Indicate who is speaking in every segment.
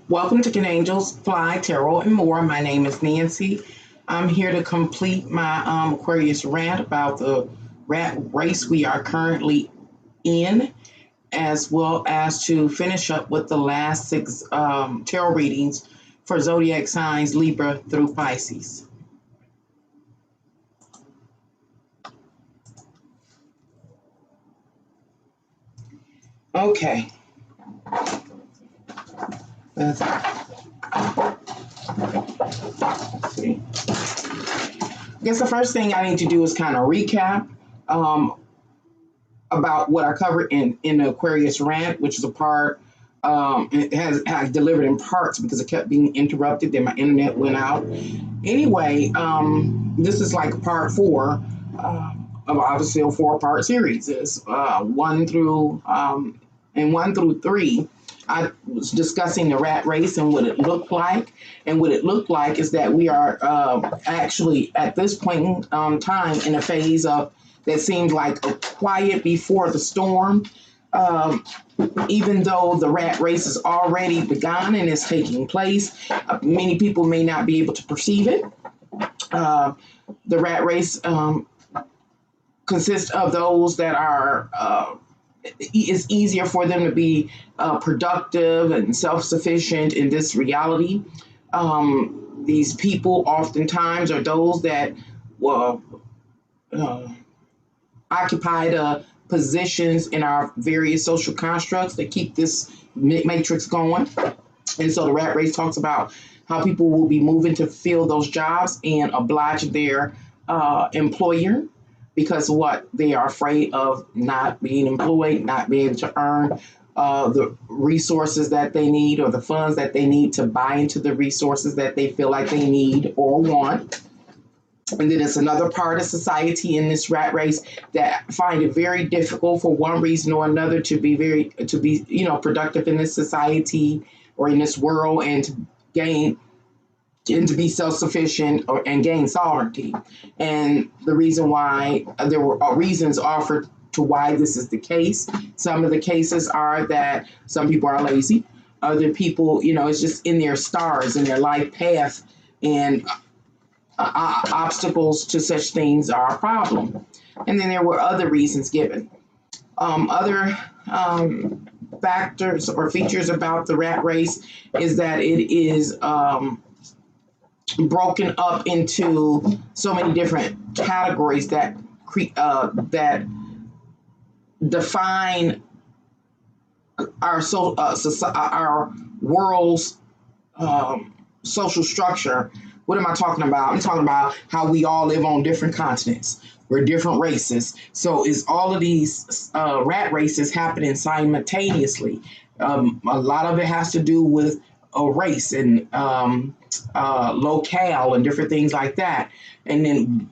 Speaker 1: Welcome to Can Angels Fly Tarot and More. My name is Nancy. I'm here to complete my Aquarius rant about the rat race we are currently in, as well as to finish up with the last six tarot readings for zodiac signs Libra through Pisces. Okay. Let's see. I guess the first thing I need to do is kind of recap about what I covered in the Aquarius rant, which is a part. It has delivered in parts because it kept being interrupted. Then my internet went out. Anyway, this is like part 4 of obviously a 4-part series. It's 1 through 3. I was discussing the rat race and what it looked like. And what it looked like is that we are actually at this point in time in a phase of that seems like a quiet before the storm. Even though the rat race has already begun and is taking place, many people may not be able to perceive it. The rat race consists of those that are it's easier for them to be productive and self-sufficient in this reality. These people oftentimes are those that occupy the positions in our various social constructs that keep this matrix going. And so the rat race talks about how people will be moving to fill those jobs and oblige their employer, because what they are afraid of not being employed, not being able to earn the resources that they need or the funds that they need to buy into the resources that they feel like they need or want. And then it's another part of society in this rat race that find it very difficult for one reason or another to be productive in this society or in this world and to gain and to be self-sufficient and gain sovereignty. And the reason why there were reasons offered to why this is the case. Some of the cases are that some people are lazy. Other people, it's just in their stars, in their life path, and obstacles to such things are a problem. And then there were other reasons given. Other factors or features about the rat race is that it is broken up into so many different categories that that define our world's social structure. What am I talking about? I'm talking about how we all live on different continents. We're different races. So is all of these rat races happening simultaneously? A lot of it has to do with a race and locale and different things like that. And then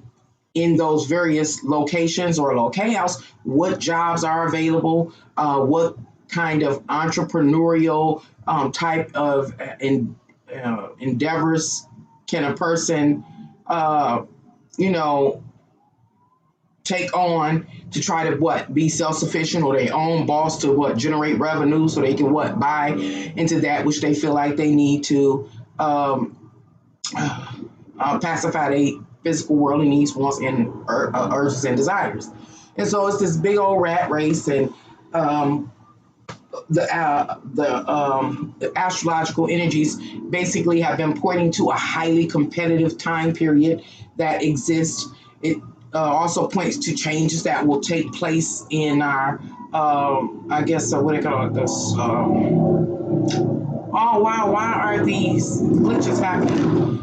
Speaker 1: in those various locations or locales, what jobs are available, what kind of entrepreneurial type of endeavors can a person, you know, take on to try to be self-sufficient or their own boss to generate revenue so they can buy into that which they feel like they need to pacify their physical worldly needs, wants, and urges and desires. And so it's this big old rat race, and the astrological energies basically have been pointing to a highly competitive time period that exists. It also points to changes that will take place in our, I guess, what do you call this? Oh wow, why are these glitches happening?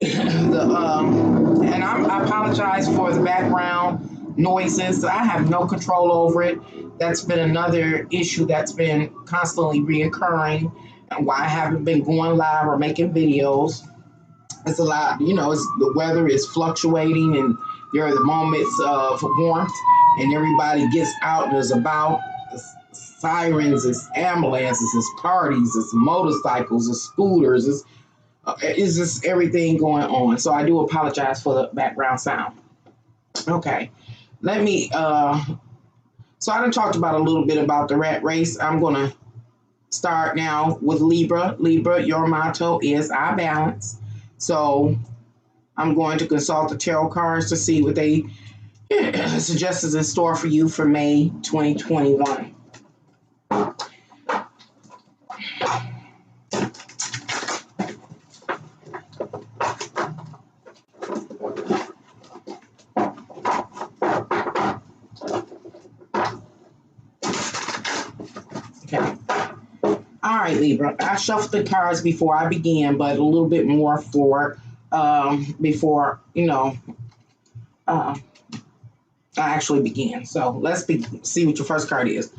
Speaker 1: And I apologize for the background noises. I have no control over it. That's been another issue that's been constantly reoccurring, and why I haven't been going live or making videos. It's a lot, the weather is fluctuating, and there are the moments of warmth, and everybody gets out and is about. It's sirens, it's ambulances, it's parties, it's motorcycles, it's scooters, it's just everything going on. So I do apologize for the background sound. Okay, let me. So I done talked about a little bit about the rat race. I'm gonna start now with Libra. Libra, your motto is I balance. So I'm going to consult the tarot cards to see what they suggest is in store for you for May 2021. Okay. All right, Libra. I shuffled the cards before I began, but a little bit more for before I actually began. So let's see what your first card is.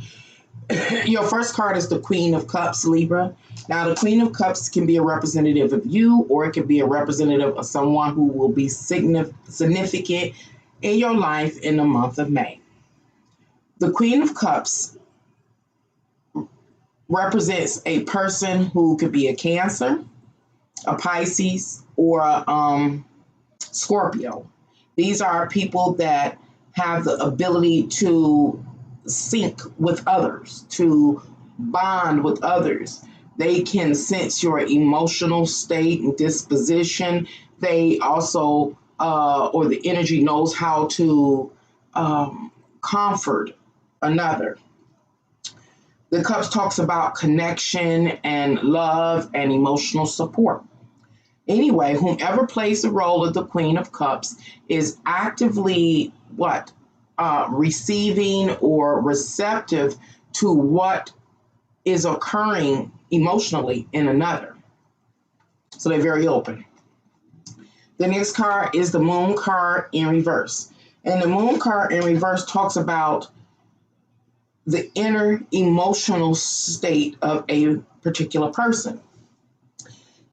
Speaker 1: Your first card is the Queen of Cups, Libra. Now, the Queen of Cups can be a representative of you, or it can be a representative of someone who will be significant in your life in the month of May. The Queen of Cups represents a person who could be a Cancer, a Pisces, or a Scorpio. These are people that have the ability to sync with others, to bond with others. They can sense your emotional state and disposition. They also, or the energy knows how to comfort another. The Cups talks about connection and love and emotional support. Anyway, whomever plays the role of the Queen of Cups is actively receiving or receptive to what is occurring emotionally in another. So they're very open. The next card is the Moon card in reverse. And the Moon card in reverse talks about the inner emotional state of a particular person,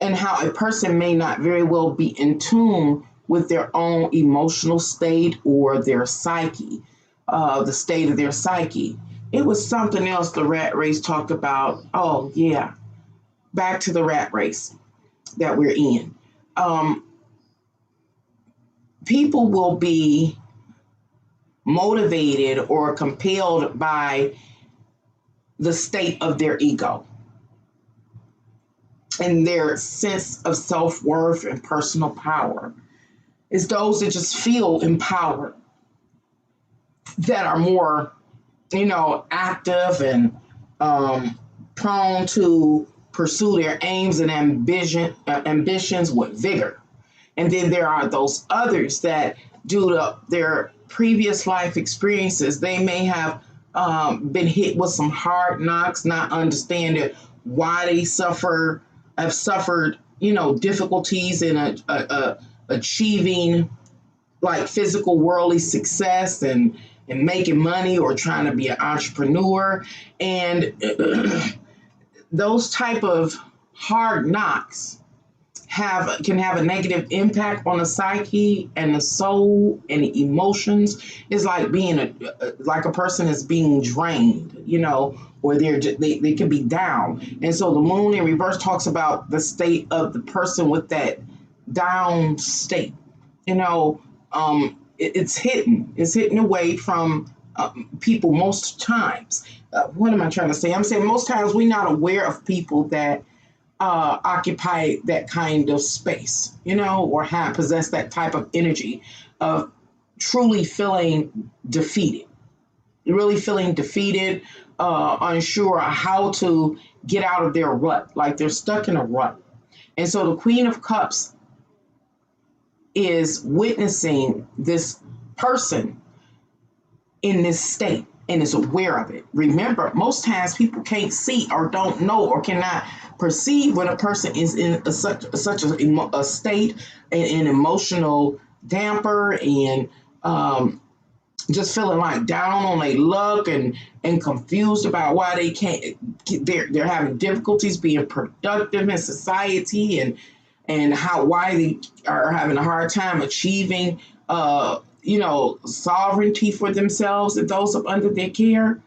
Speaker 1: and how a person may not very well be in tune with their own emotional state or their psyche, the state of their psyche. It was something else the rat race talked about. Oh, yeah. Back to the rat race that we're in. People will be motivated or compelled by the state of their ego and their sense of self-worth and personal power. It's those that just feel empowered that are more active and prone to pursue their aims and ambitions with vigor. And then there are those others that, due to their previous life experiences, they may have been hit with some hard knocks, not understanding why they have suffered, difficulties in achieving like physical worldly success and making money or trying to be an entrepreneur. And those type of hard knocks can have a negative impact on the psyche and the soul and the emotions. It's like being like a person is being drained, or they can be down. And so the moon in reverse talks about the state of the person with that down state. It's hidden away from people most times. What am I trying to say? I'm saying most times we're not aware of people that occupy that kind of space, or possess that type of energy of truly feeling defeated, unsure how to get out of their rut, like they're stuck in a rut. And so the Queen of Cups is witnessing this person in this state and is aware of it. Remember, most times people can't see or don't know or cannot perceive when a person is in such a state, an emotional damper, and just feeling like down on their luck and confused about why they can't. They're having difficulties being productive in society, and why they are having a hard time achieving sovereignty for themselves and those under their care.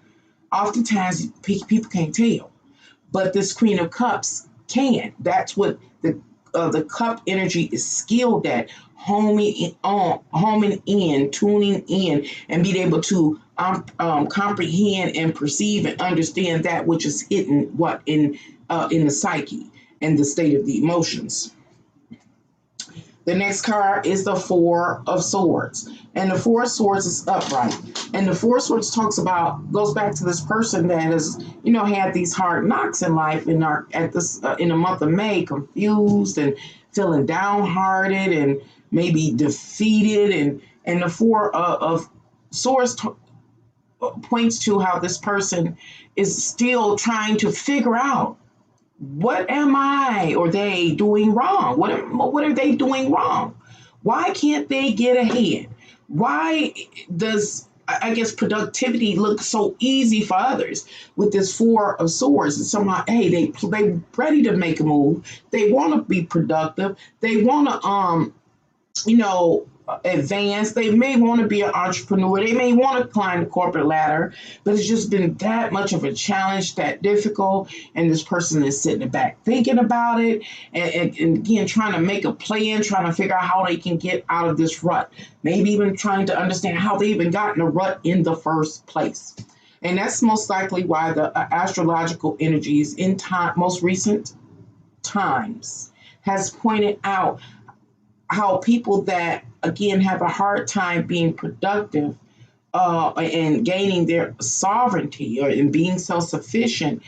Speaker 1: Oftentimes people can't tell, but this Queen of Cups can. That's what the cup energy is skilled at, homing in, tuning in, and being able to comprehend and perceive and understand that which is hidden in the psyche and the state of the emotions. The next card is the Four of Swords. And the Four of Swords is upright. And the Four of Swords goes back to this person that has, had these hard knocks in life and are in the month of May, confused and feeling downhearted and maybe defeated. And the Four of Swords points to how this person is still trying to figure out, what am I or they doing wrong? What are they doing wrong? Why can't they get ahead? Why does, I guess, productivity look so easy for others with this Four of Swords? And somehow, hey, they ready to make a move. They want to be productive. They want to, advance. They may want to be an entrepreneur. They may want to climb the corporate ladder, but it's just been that much of a challenge, that difficult. And this person is sitting back thinking about it and again, trying to make a plan, trying to figure out how they can get out of this rut. Maybe even trying to understand how they even got in a rut in the first place. And that's most likely why the astrological energies in most recent times has pointed out how people that, again, have a hard time being productive and gaining their sovereignty or in being self-sufficient,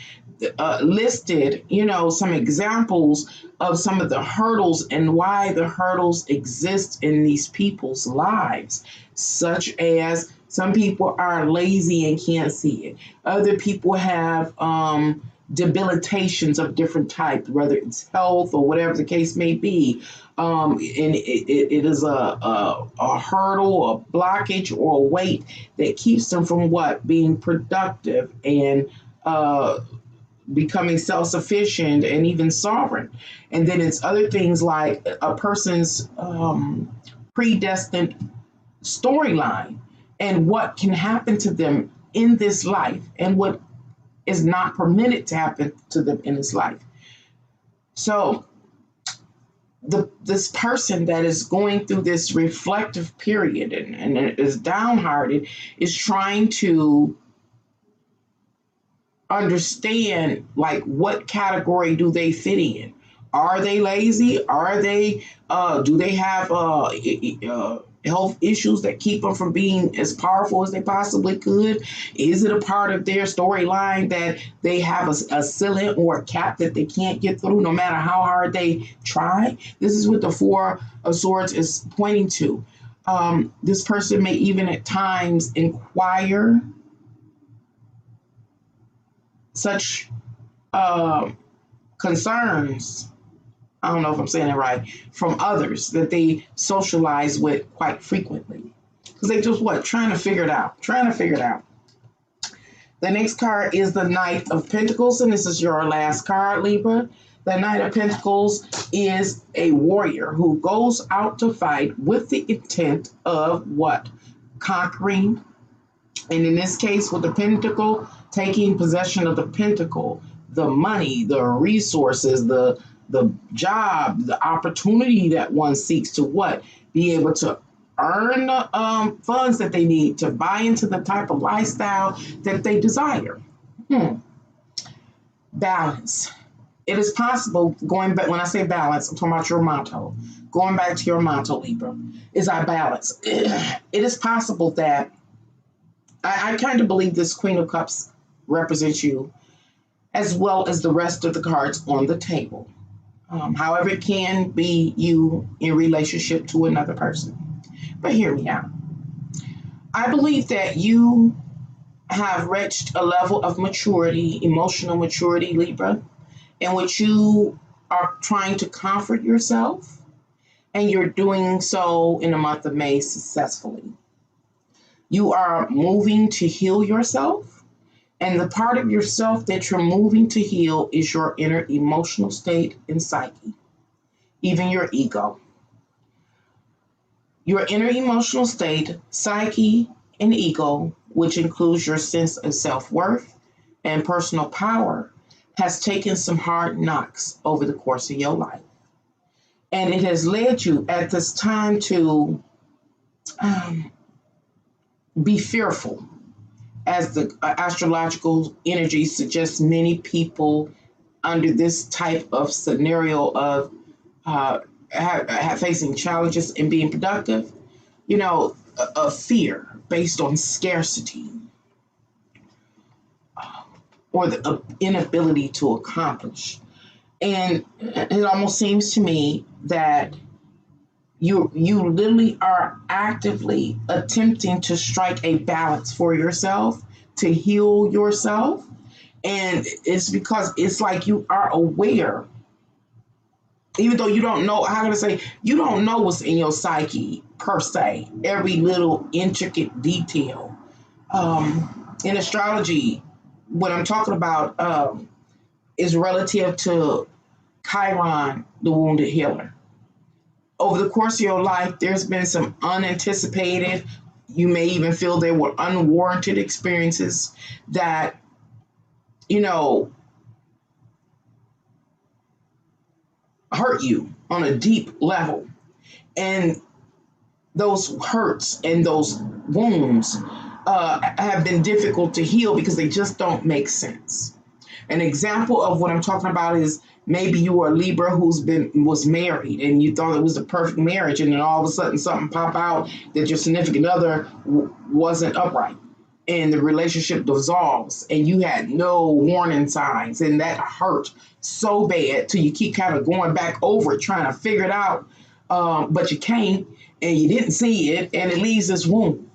Speaker 1: listed, some examples of some of the hurdles and why the hurdles exist in these people's lives, such as some people are lazy and can't see it. Other people have debilitations of different types, whether it's health or whatever the case may be. And it is a hurdle, a blockage, or a weight that keeps them from being productive and becoming self-sufficient and even sovereign. And then it's other things like a person's predestined storyline and what can happen to them in this life and what is not permitted to happen to them in this life. So this person that is going through this reflective period and is downhearted is trying to understand, like, what category do they fit in? Are they lazy? Are they do they have health issues that keep them from being as powerful as they possibly could? Is it a part of their storyline that they have a ceiling or a cap that they can't get through no matter how hard they try? This is what the Four of Swords is pointing to. This person may even at times inquire such concerns, I don't know if I'm saying it right, from others that they socialize with quite frequently. Because they just what? Trying to figure it out. The next card is the Knight of Pentacles, and this is your last card, Libra. The Knight of Pentacles is a warrior who goes out to fight with the intent of what? Conquering. And in this case, with the Pentacle, taking possession of the Pentacle, the money, the resources, the job, the opportunity that one seeks to what? Be able to earn the funds that they need to buy into the type of lifestyle that they desire. Balance. It is possible, going back, when I say balance, I'm talking about your motto. Going back to your motto, Libra, is I balance. It is possible that I kind of believe this Queen of Cups represents you as well as the rest of the cards on the table. However, it can be you in relationship to another person. But hear me out. I believe that you have reached a level of maturity, emotional maturity, Libra, in which you are trying to comfort yourself, and you're doing so in the month of May successfully. You are moving to heal yourself, and the part of yourself that you're moving to heal is your inner emotional state and psyche, even your ego. Your inner emotional state, psyche, and ego, which includes your sense of self-worth and personal power, has taken some hard knocks over the course of your life. And it has led you at this time to be fearful, as the astrological energy suggests many people under this type of scenario of facing challenges and being productive, a fear based on scarcity or the inability to accomplish. And it almost seems to me that you literally are actively attempting to strike a balance for yourself, to heal yourself. And it's because it's like you are aware, even though you don't know, how can I say, you don't know what's in your psyche per se, every little intricate detail. In astrology, what I'm talking about is relative to Chiron, the wounded healer. Over the course of your life, there's been some unanticipated, you may even feel there were unwarranted experiences that, hurt you on a deep level. And those hurts and those wounds have been difficult to heal because they just don't make sense. An example of what I'm talking about is maybe you were a Libra was married and you thought it was the perfect marriage, and then all of a sudden something pop out that your significant other wasn't upright, and the relationship dissolves, and you had no warning signs, and that hurt so bad till you keep kind of going back over it, trying to figure it out, but you can't, and you didn't see it, and it leaves this wound.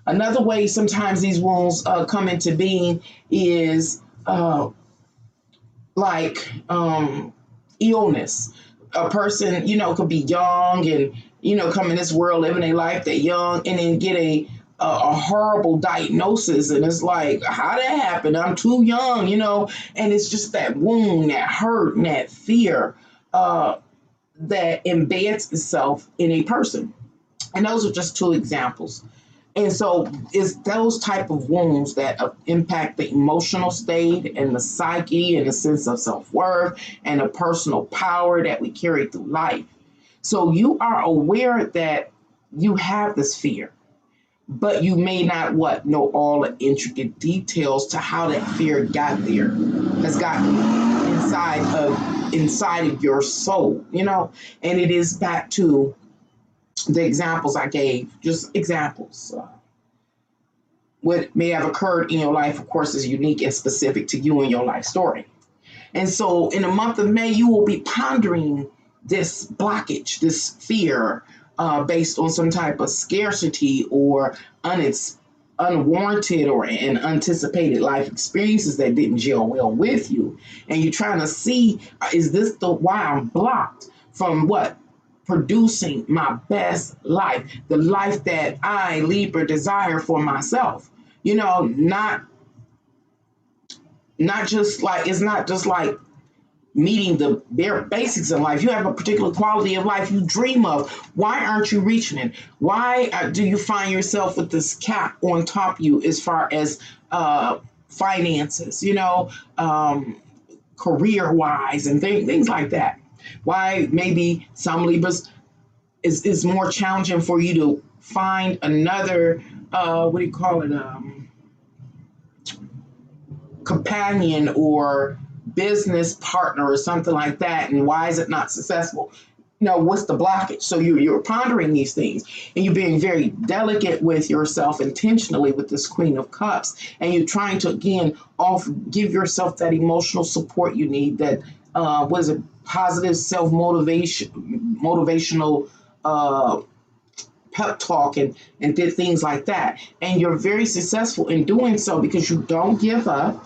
Speaker 1: Another way sometimes these wounds come into being is illness. A person, could be young and, come in this world, living a life, they're young, and then get a horrible diagnosis. And it's like, how did that happen? I'm too young, and it's just that wound, that hurt, and that fear that embeds itself in a person. And those are just two examples. And so it's those type of wounds that impact the emotional state and the psyche and the sense of self-worth and the personal power that we carry through life. So you are aware that you have this fear, but you may not know all the intricate details to how that fear got there, has gotten inside of your soul, and it is back to the examples I gave, just examples. What may have occurred in your life, of course, is unique and specific to you and your life story. And so in the month of May, you will be pondering this blockage, this fear, based on some type of scarcity or unwarranted or unanticipated life experiences that didn't gel well with you. And you're trying to see, is this the why I'm blocked from what? Producing my best life, the life that I, Libra, desire for myself. Not just like, it's not just like meeting the bare basics in life. You have a particular quality of life you dream of. Why aren't you reaching it? Why do you find yourself with this cap on top of you as far as finances, career wise and things like that? Why maybe some Libras is more challenging for you to find another, companion or business partner or something like that, and why is it not successful? What's the blockage? So you're pondering these things, and you're being very delicate with yourself intentionally with this Queen of Cups, and you're trying to again give yourself that emotional support you need, that positive motivational pep talk and did things like that. And you're very successful in doing so because you don't give up.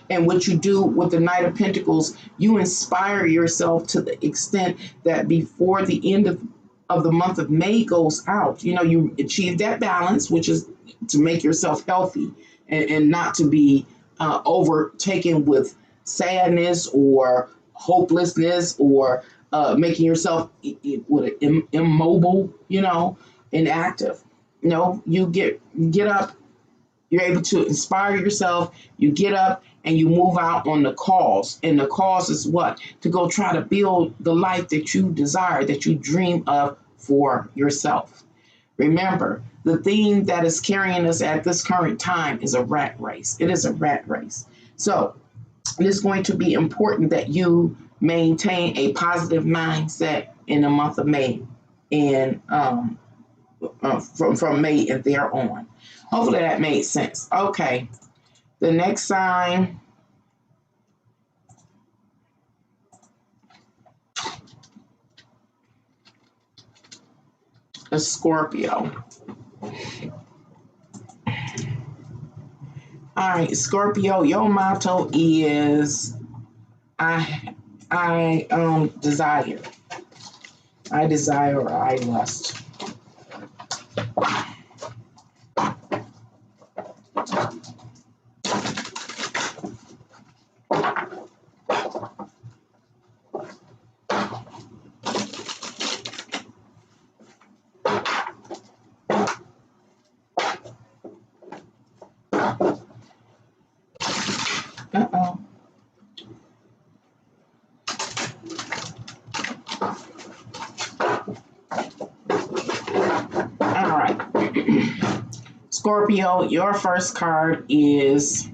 Speaker 1: And what you do with the Knight of Pentacles, you inspire yourself to the extent that before the end of the month of May goes out, you achieve that balance, which is to make yourself healthy and not to be overtaken with sadness or hopelessness or making yourself immobile, inactive. You get up, you're able to inspire yourself, you get up and you move out on the cause. And the cause is what? To go try to build the life that you desire, that you dream of for yourself. Remember, the theme that is carrying us at this current time is a rat race. It is a rat race. So it is going to be important that you maintain a positive mindset in the month of May and from May and there on. Hopefully that made sense. Okay. The next sign is Scorpio. All right, Scorpio, your motto is I desire. I desire or I lust. Uh-oh. All right. Scorpio, your first card is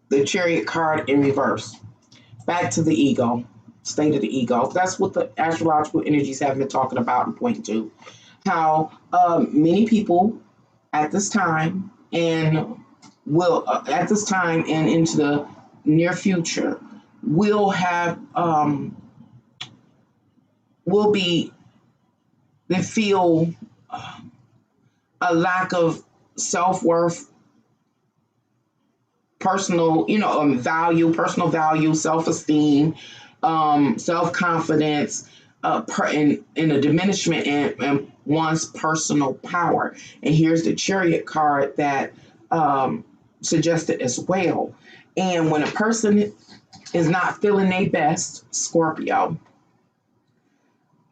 Speaker 1: the Chariot card in reverse. Back to the ego, state of the ego. That's what the astrological energies have been talking about and pointing to. How many people at this time and at this time and into the near future will have they feel a lack of self-worth, personal value, self-esteem, self-confidence, in a diminishment in one's personal power. And here's the Chariot card that suggested as well. And when a person is not feeling their best, Scorpio,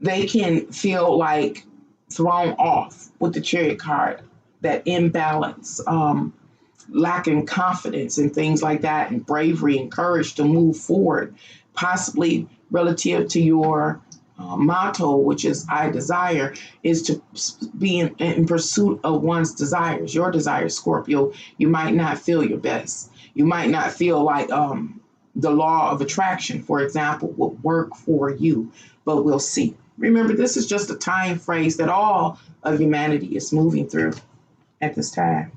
Speaker 1: they can feel like thrown off with the Chariot card, that imbalance, lacking confidence and things like that, and bravery and courage to move forward, possibly relative to your motto, which is I desire, is to be in pursuit of one's desires, your desires, Scorpio. You might not feel your best. You might not feel like the law of attraction, for example, will work for you, but we'll see. Remember, this is just a time phrase that all of humanity is moving through at this time.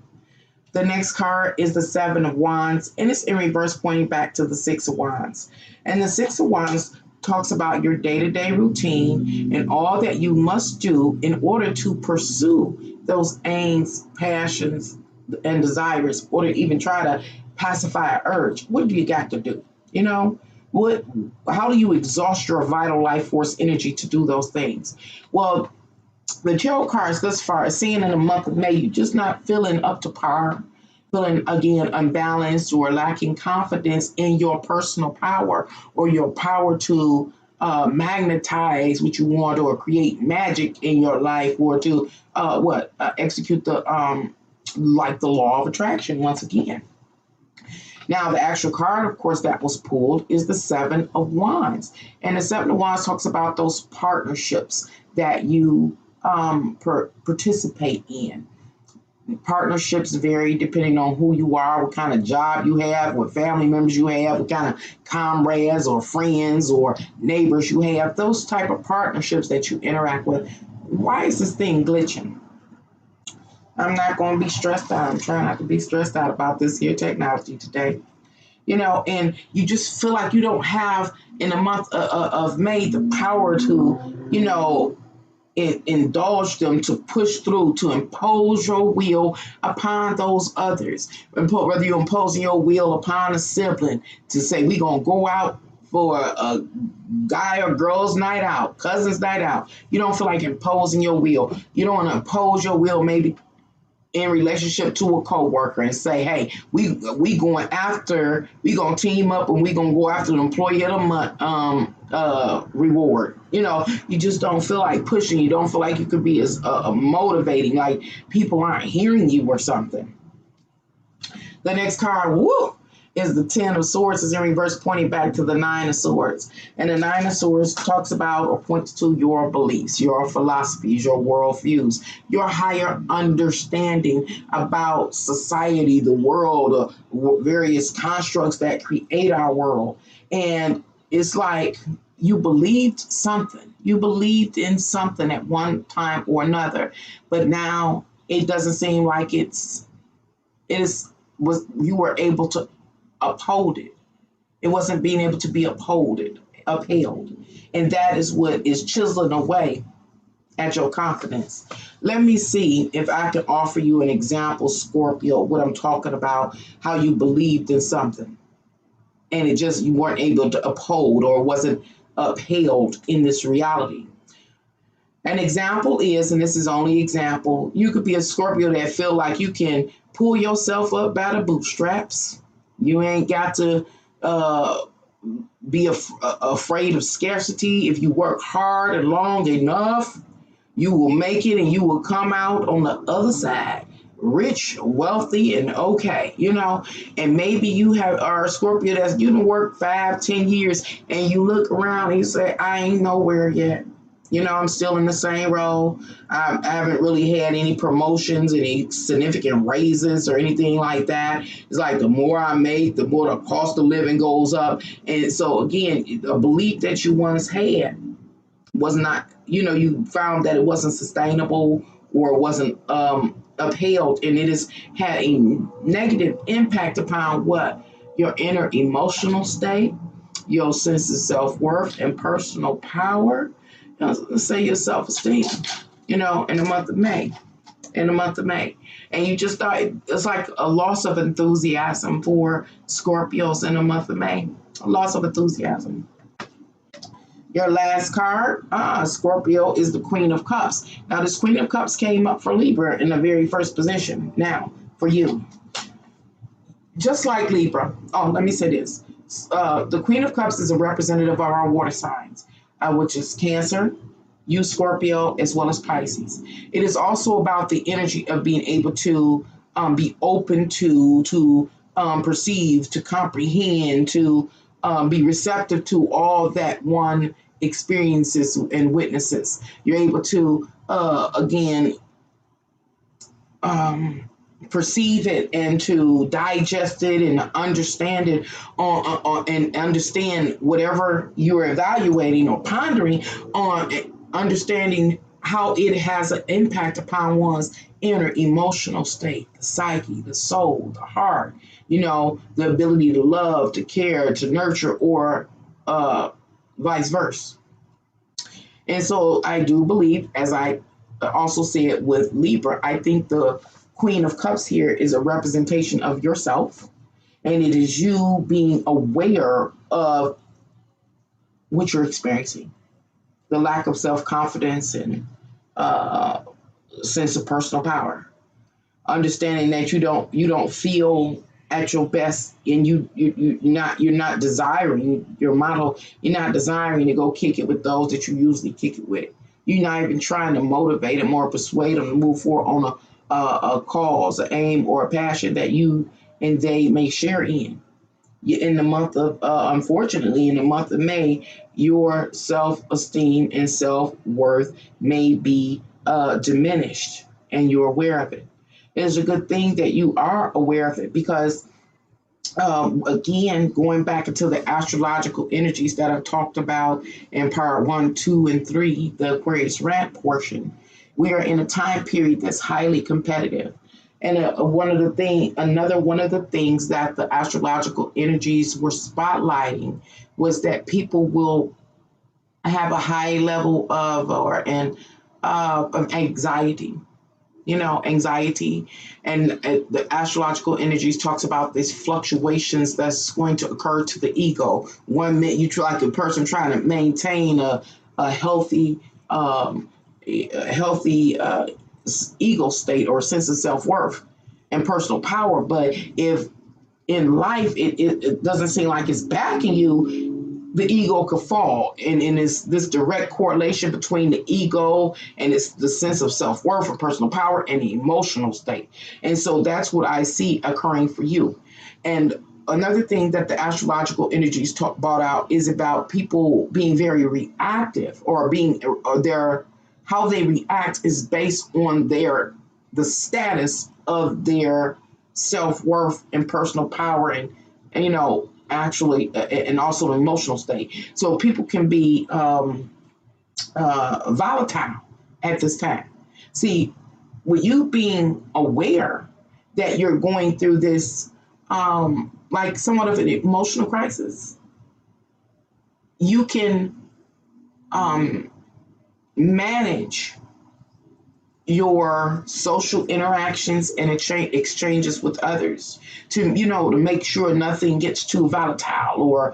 Speaker 1: The next card is the Seven of Wands, and it's in reverse, pointing back to the Six of Wands. And the Six of Wands talks about your day-to-day routine and all that you must do in order to pursue those aims, passions, and desires, or to even try to pacify an urge. What do you got to do? You know, how do you exhaust your vital life force energy to do those things? Well, the tarot cards thus far are seeing in the month of May, you're just not feeling up to par, feeling again unbalanced or lacking confidence in your personal power or your power to magnetize what you want or create magic in your life or to execute the like the law of attraction once again. Now, the actual card, of course, that was pulled is the Seven of Wands. And the Seven of Wands talks about those partnerships that you participate in. Partnerships vary depending on who you are, what kind of job you have, what family members you have, what kind of comrades or friends or neighbors you have, those type of partnerships that you interact with. Why is this thing glitching? I'm not going to be stressed out. I'm trying not to be stressed out about this here technology today. You know, and you just feel like you don't have in the month of May the power to, you know, indulge them, to push through, to impose your will upon those others. Whether you're imposing your will upon a sibling to say, we're going to go out for a guy or girl's night out, cousin's night out. You don't feel like imposing your will. You don't want to impose your will maybe in relationship to a coworker and say, hey, we going to team up and we going to go after the employee of the month reward. You know, you just don't feel like pushing. You don't feel like you could be as motivating, like people aren't hearing you or something. The next card, is the Ten of Swords, is in reverse, pointing back to the Nine of Swords. And the Nine of Swords talks about or points to your beliefs, your philosophies, your worldviews, your higher understanding about society, the world, various constructs that create our world. And it's like you believed something. You believed in something at one time or another, but now it doesn't seem like you were able to uphold it. It wasn't being able to be upheld. And that is what is chiseling away at your confidence. Let me see if I can offer you an example, Scorpio, what I'm talking about, how you believed in something and you weren't able to uphold or wasn't upheld in this reality. An example is, and this is only example, you could be a Scorpio that feel like you can pull yourself up by the bootstraps. You ain't got to be afraid of scarcity. If you work hard and long enough, you will make it and you will come out on the other side rich, wealthy, and okay, you know. And maybe you are a Scorpio that's, you done work 5-10 years and you look around and you say, I ain't nowhere yet. You know, I'm still in the same role. I haven't really had any promotions, any significant raises or anything like that. It's like the more I make, the more the cost of living goes up. And so, again, a belief that you once had was not, you know, you found that it wasn't sustainable or it wasn't upheld. And it has had a negative impact upon what? Your inner emotional state, your sense of self-worth and personal power. Let's say your self-esteem, you know, in the month of May. And you just thought it's like a loss of enthusiasm for Scorpios in the month of May. A loss of enthusiasm. Your last card, Scorpio, is the Queen of Cups. Now, this Queen of Cups came up for Libra in the very first position. Now, for you, just like Libra, let me say this. The Queen of Cups is a representative of our water signs, which is Cancer, you Scorpio, as well as Pisces. It is also about the energy of being able to be open to perceive, to comprehend, to be receptive to all that one experiences and witnesses. You're able to, again, perceive it and to digest it and understand it and understand whatever you're evaluating or pondering on, understanding how it has an impact upon one's inner emotional state, the psyche, the soul, the heart, the ability to love, to care, to nurture, or vice versa. And so I do believe, as I also said with Libra, I think the Queen of Cups here is a representation of yourself, and it is you being aware of what you're experiencing, the lack of self-confidence and sense of personal power, understanding that you don't feel at your best, and you're not desiring your model. You're not desiring to go kick it with those that you usually kick it with. You're not even trying to motivate them or persuade them to move forward on a cause, an aim, or a passion that you and they may share in. In the month of, unfortunately, in the month of May, your self-esteem and self-worth may be diminished, and you're aware of it. It's a good thing that you are aware of it, because again, going back into the astrological energies that I talked about in part 1, 2, and 3, the Aquarius rant portion, we are in a time period that's highly competitive. And another one of the things that the astrological energies were spotlighting was that people will have a high level of anxiety. Anxiety, and the astrological energies talks about these fluctuations that's going to occur to the ego. 1 minute you try, like a person trying to maintain a healthy ego state or sense of self-worth and personal power. But if in life it doesn't seem like it's backing you, the ego could fall. And it's this direct correlation between the ego and it's the sense of self-worth and personal power and the emotional state. And so that's what I see occurring for you. And another thing that the astrological energies brought out is about people being very reactive, or how they react is based on the status of their self-worth and personal power and actually, and also the emotional state. So people can be volatile at this time. See, with you being aware that you're going through this, like somewhat of an emotional crisis, you can manage your social interactions and exchanges with others to make sure nothing gets too volatile or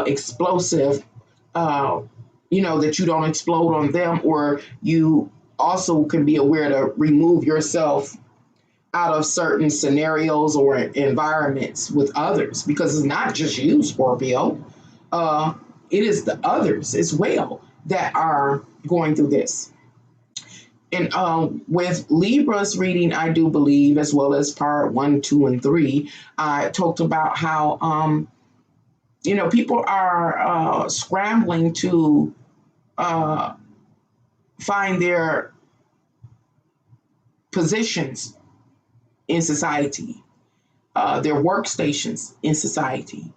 Speaker 1: explosive, that you don't explode on them. Or you also can be aware to remove yourself out of certain scenarios or environments with others, because it's not just you, Scorpio. It is the others as well that are going through this. And with Libra's reading, I do believe, as well as part 1, 2, and 3, I talked about how, people are scrambling to find their positions in society, their workstations in society,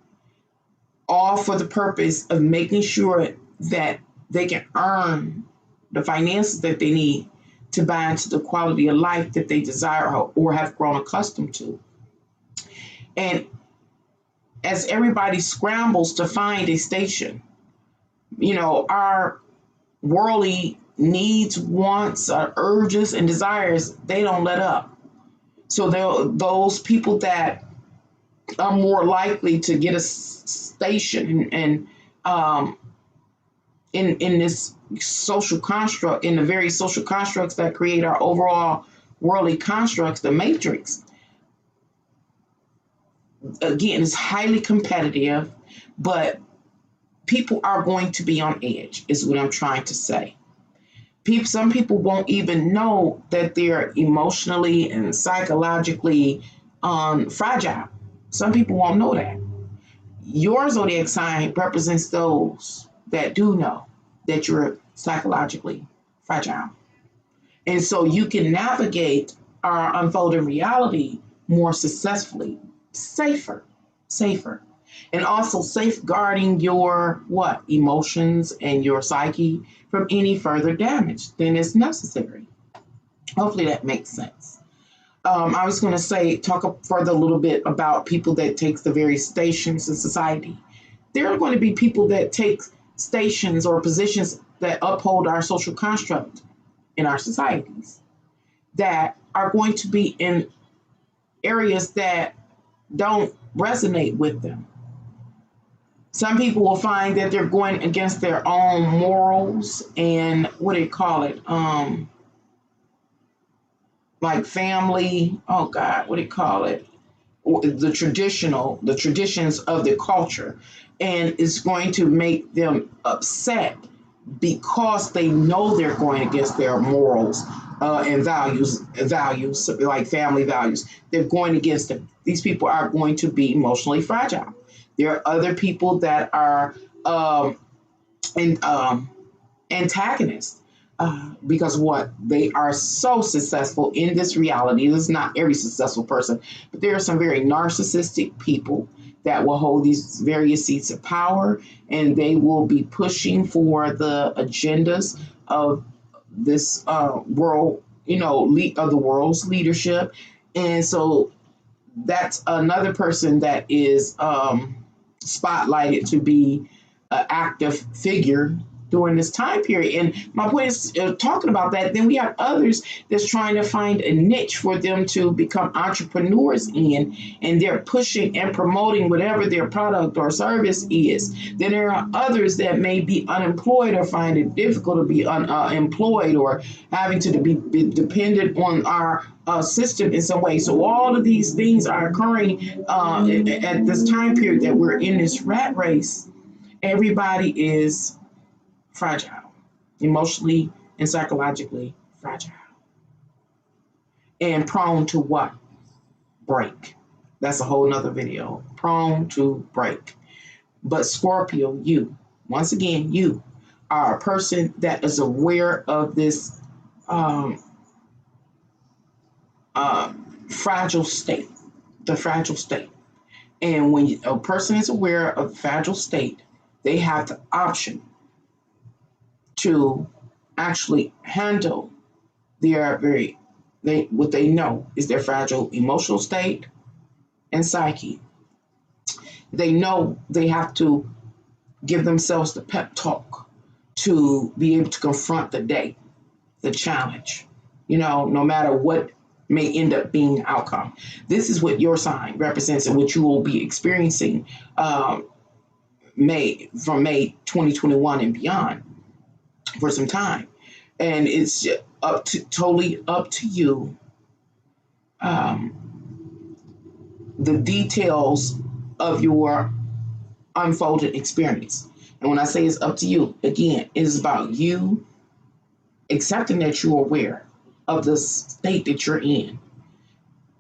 Speaker 1: all for the purpose of making sure that they can earn the finances that they need to buy into the quality of life that they desire or have grown accustomed to. And as everybody scrambles to find a station, our worldly needs, wants, urges, and desires, they don't let up. So those people that are more likely to get a station and in this social construct, in the various social constructs that create our overall worldly constructs, the matrix, again, is highly competitive, but people are going to be on edge, is what I'm trying to say. Some people won't even know that they're emotionally and psychologically fragile. Some people won't know that. Your zodiac sign represents those that do know that you're psychologically fragile. And so you can navigate our unfolding reality more successfully, safer, safer. And also safeguarding your what? Emotions and your psyche from any further damage than is necessary. Hopefully that makes sense. I was going to say, talk further a little bit about people that takes the various stations in society. There are going to be people that take stations or positions that uphold our social construct in our societies that are going to be in areas that don't resonate with them. Some people will find that they're going against their own morals and what do you call it? Like family. Oh God, what do you call it? The traditions of the culture, and it's going to make them upset because they know they're going against their morals and values like family values. They're going against them. These people are going to be emotionally fragile. There are other people that are antagonists because what they are so successful in this reality. This is not every successful person, but there are some very narcissistic people that will hold these various seats of power, and they will be pushing for the agendas of this world, of the world's leadership. And so that's another person that is spotlighted to be an active figure during this time period. And my point is talking about that. Then we have others that's trying to find a niche for them to become entrepreneurs in, and they're pushing and promoting whatever their product or service is. Then there are others that may be unemployed or find it difficult to be employed or having to be dependent on our system in some way. So all of these things are occurring at this time period that we're in this rat race. Everybody is fragile, emotionally and psychologically fragile, and prone to what? Break. That's a whole nother video. Prone to break. But Scorpio, you, once again, you are a person that is aware of this fragile state, the fragile state. And when a person is aware of the fragile state, they have the option to actually handle what they know is their fragile emotional state and psyche. They know they have to give themselves the pep talk to be able to confront the day, the challenge, no matter what may end up being the outcome. This is what your sign represents and what you will be experiencing from May 2021 and beyond for some time. And it's totally up to you. The details of your unfolded experience. And when I say it's up to you, again, it is about you accepting that you're aware of the state that you're in,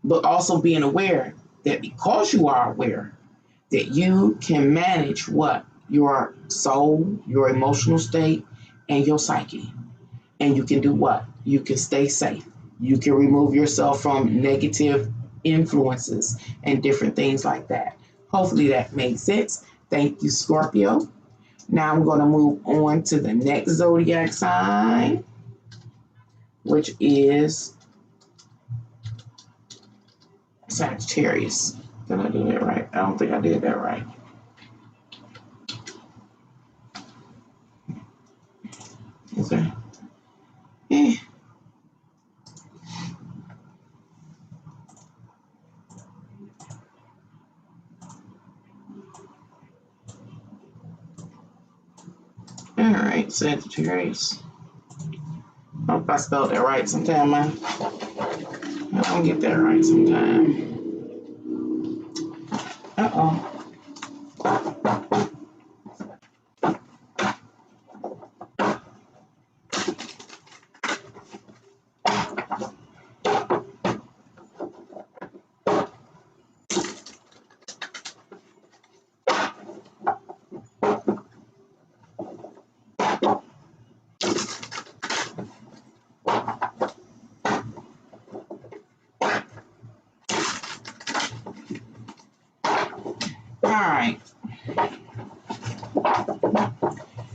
Speaker 1: but also being aware that because you are aware that you can manage what? Your soul, your emotional state, and your psyche. And you can do what? You can stay safe. You can remove yourself from negative influences and different things like that. Hopefully that made sense. Thank you, Scorpio. Now I'm going to move on to the next zodiac sign, which is Sagittarius. Did I do that right? I don't think I did that right. Okay. All right, Sagittarius. I hope I spelled that right sometime, man. I don't get that right sometime. Uh-oh.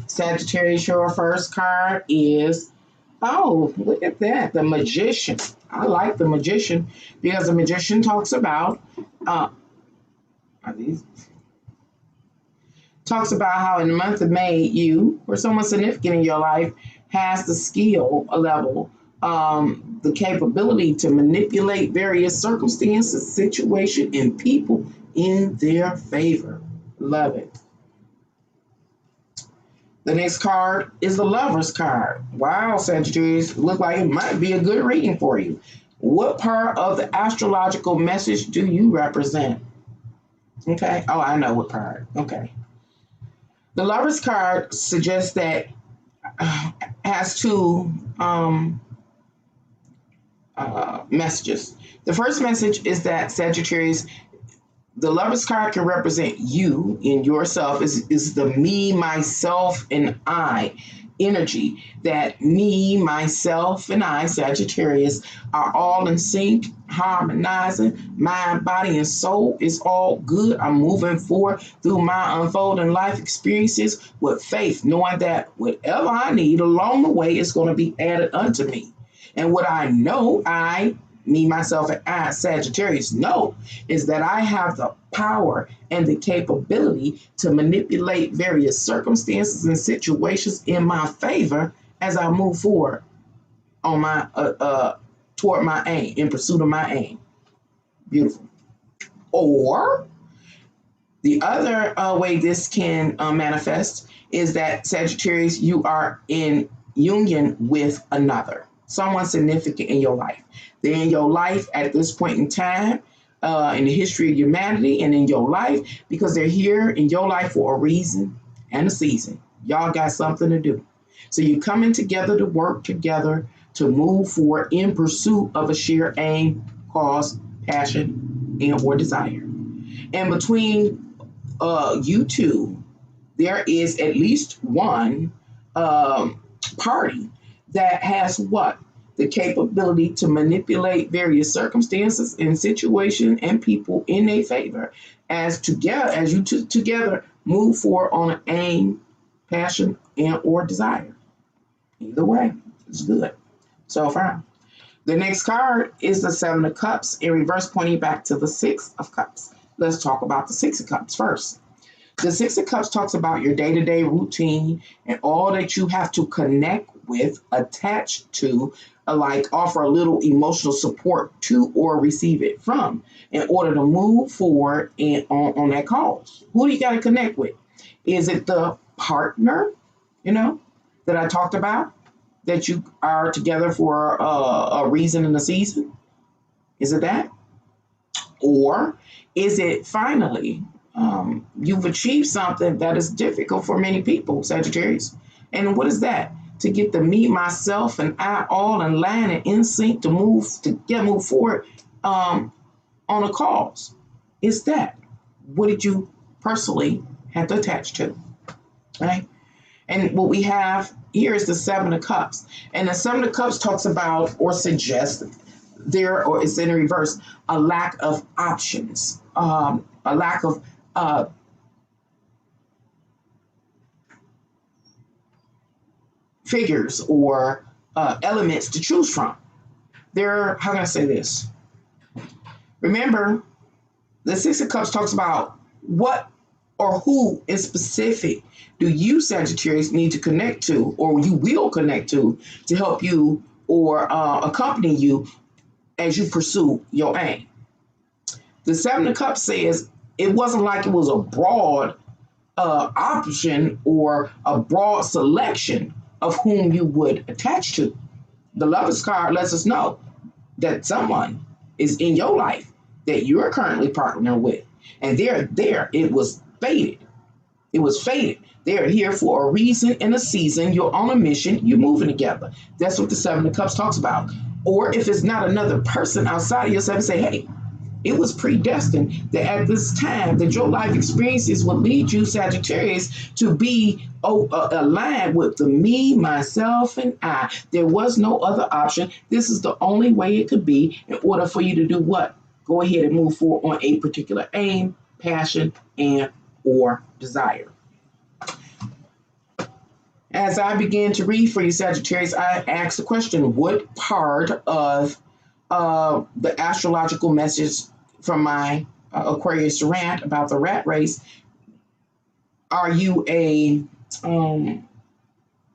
Speaker 1: Sagittarius, your first card is, oh, look at that, the Magician. I like the Magician because the Magician talks about, talks about how in the month of May, you or someone significant in your life has the skill level, the capability to manipulate various circumstances, situations, and people in their favor. Love it. The next card is the Lover's card. Wow, Sagittarius, look like it might be a good reading for you. What part of the astrological message do you represent? Okay. Oh, I know what part. Okay. The Lover's card suggests that has two messages. The first message is that Sagittarius, the Lover's card can represent you in yourself, is the me, myself, and I energy. That me, myself, and I, Sagittarius, are all in sync, harmonizing. Mind, body, and soul is all good. I'm moving forward through my unfolding life experiences with faith, knowing that whatever I need along the way is going to be added unto me. And what I know, me, myself, and I, Sagittarius, know is that I have the power and the capability to manipulate various circumstances and situations in my favor as I move forward on my toward my aim, in pursuit of my aim. Beautiful. Or the other way this can manifest is that Sagittarius, you are in union with another, someone significant in your life. They're in your life at this point in time, in the history of humanity and in your life, because they're here in your life for a reason and a season. Y'all got something to do. So you're coming together to work together to move forward in pursuit of a shared aim, cause, passion, and or desire. And between you two, there is at least one party that has what? The capability to manipulate various circumstances and situations and people in their favor as you together move forward on an aim, passion, and or desire. Either way, it's good so far. The next card is the Seven of Cups in reverse, pointing back to the Six of Cups. Let's talk about the Six of Cups first. The Six of Cups talks about your day-to-day routine and all that you have to connect with, attach to, like offer a little emotional support to or receive it from in order to move forward and on that cause. Who do you got to connect with? Is it the partner, that I talked about, that you are together for a reason and a season? Is it that? Or is it finally you've achieved something that is difficult for many people, Sagittarius? And what is that? To get the me, myself, and I all in line and in sync to move forward on a cause. It's that. What did you personally have to attach to? Right? And what we have here is the Seven of Cups. And the Seven of Cups talks about or suggests or it's in reverse, a lack of options, a lack of figures or elements to choose from. How can I say this? Remember, the Six of Cups talks about what or who in specific do you, Sagittarius, need to connect to, or you will connect to help you or accompany you as you pursue your aim. The Seven of Cups says it wasn't like it was a broad option or a broad selection of whom you would attach to. The Lover's card lets us know that someone is in your life that you're currently partnering with. And there, it was fated. It was fated. They're here for a reason and a season. You're on a mission. You're moving together. That's what the Seven of Cups talks about. Or if it's not another person outside of yourself, say, hey, it was predestined that at this time that your life experiences will lead you, Sagittarius, to be aligned with the me, myself, and I. There was no other option. This is the only way it could be in order for you to do what? Go ahead and move forward on a particular aim, passion, and or desire. As I began to read for you, Sagittarius, I asked the question, what part of the astrological message from my Aquarius rant about the rat race are you a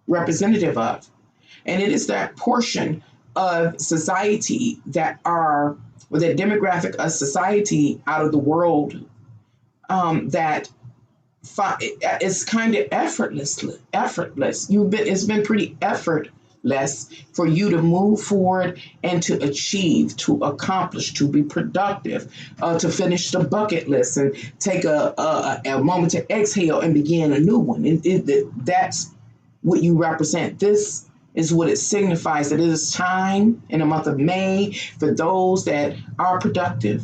Speaker 1: representative of? And it is that portion of society that are, or that demographic of society out of the world that it's kind of effortless. It's been pretty effortless for you to move forward and to achieve, to accomplish, to be productive, to finish the bucket list and take a moment to exhale and begin a new one. That's what you represent. This is what it signifies, that it is time in the month of May for those that are productive,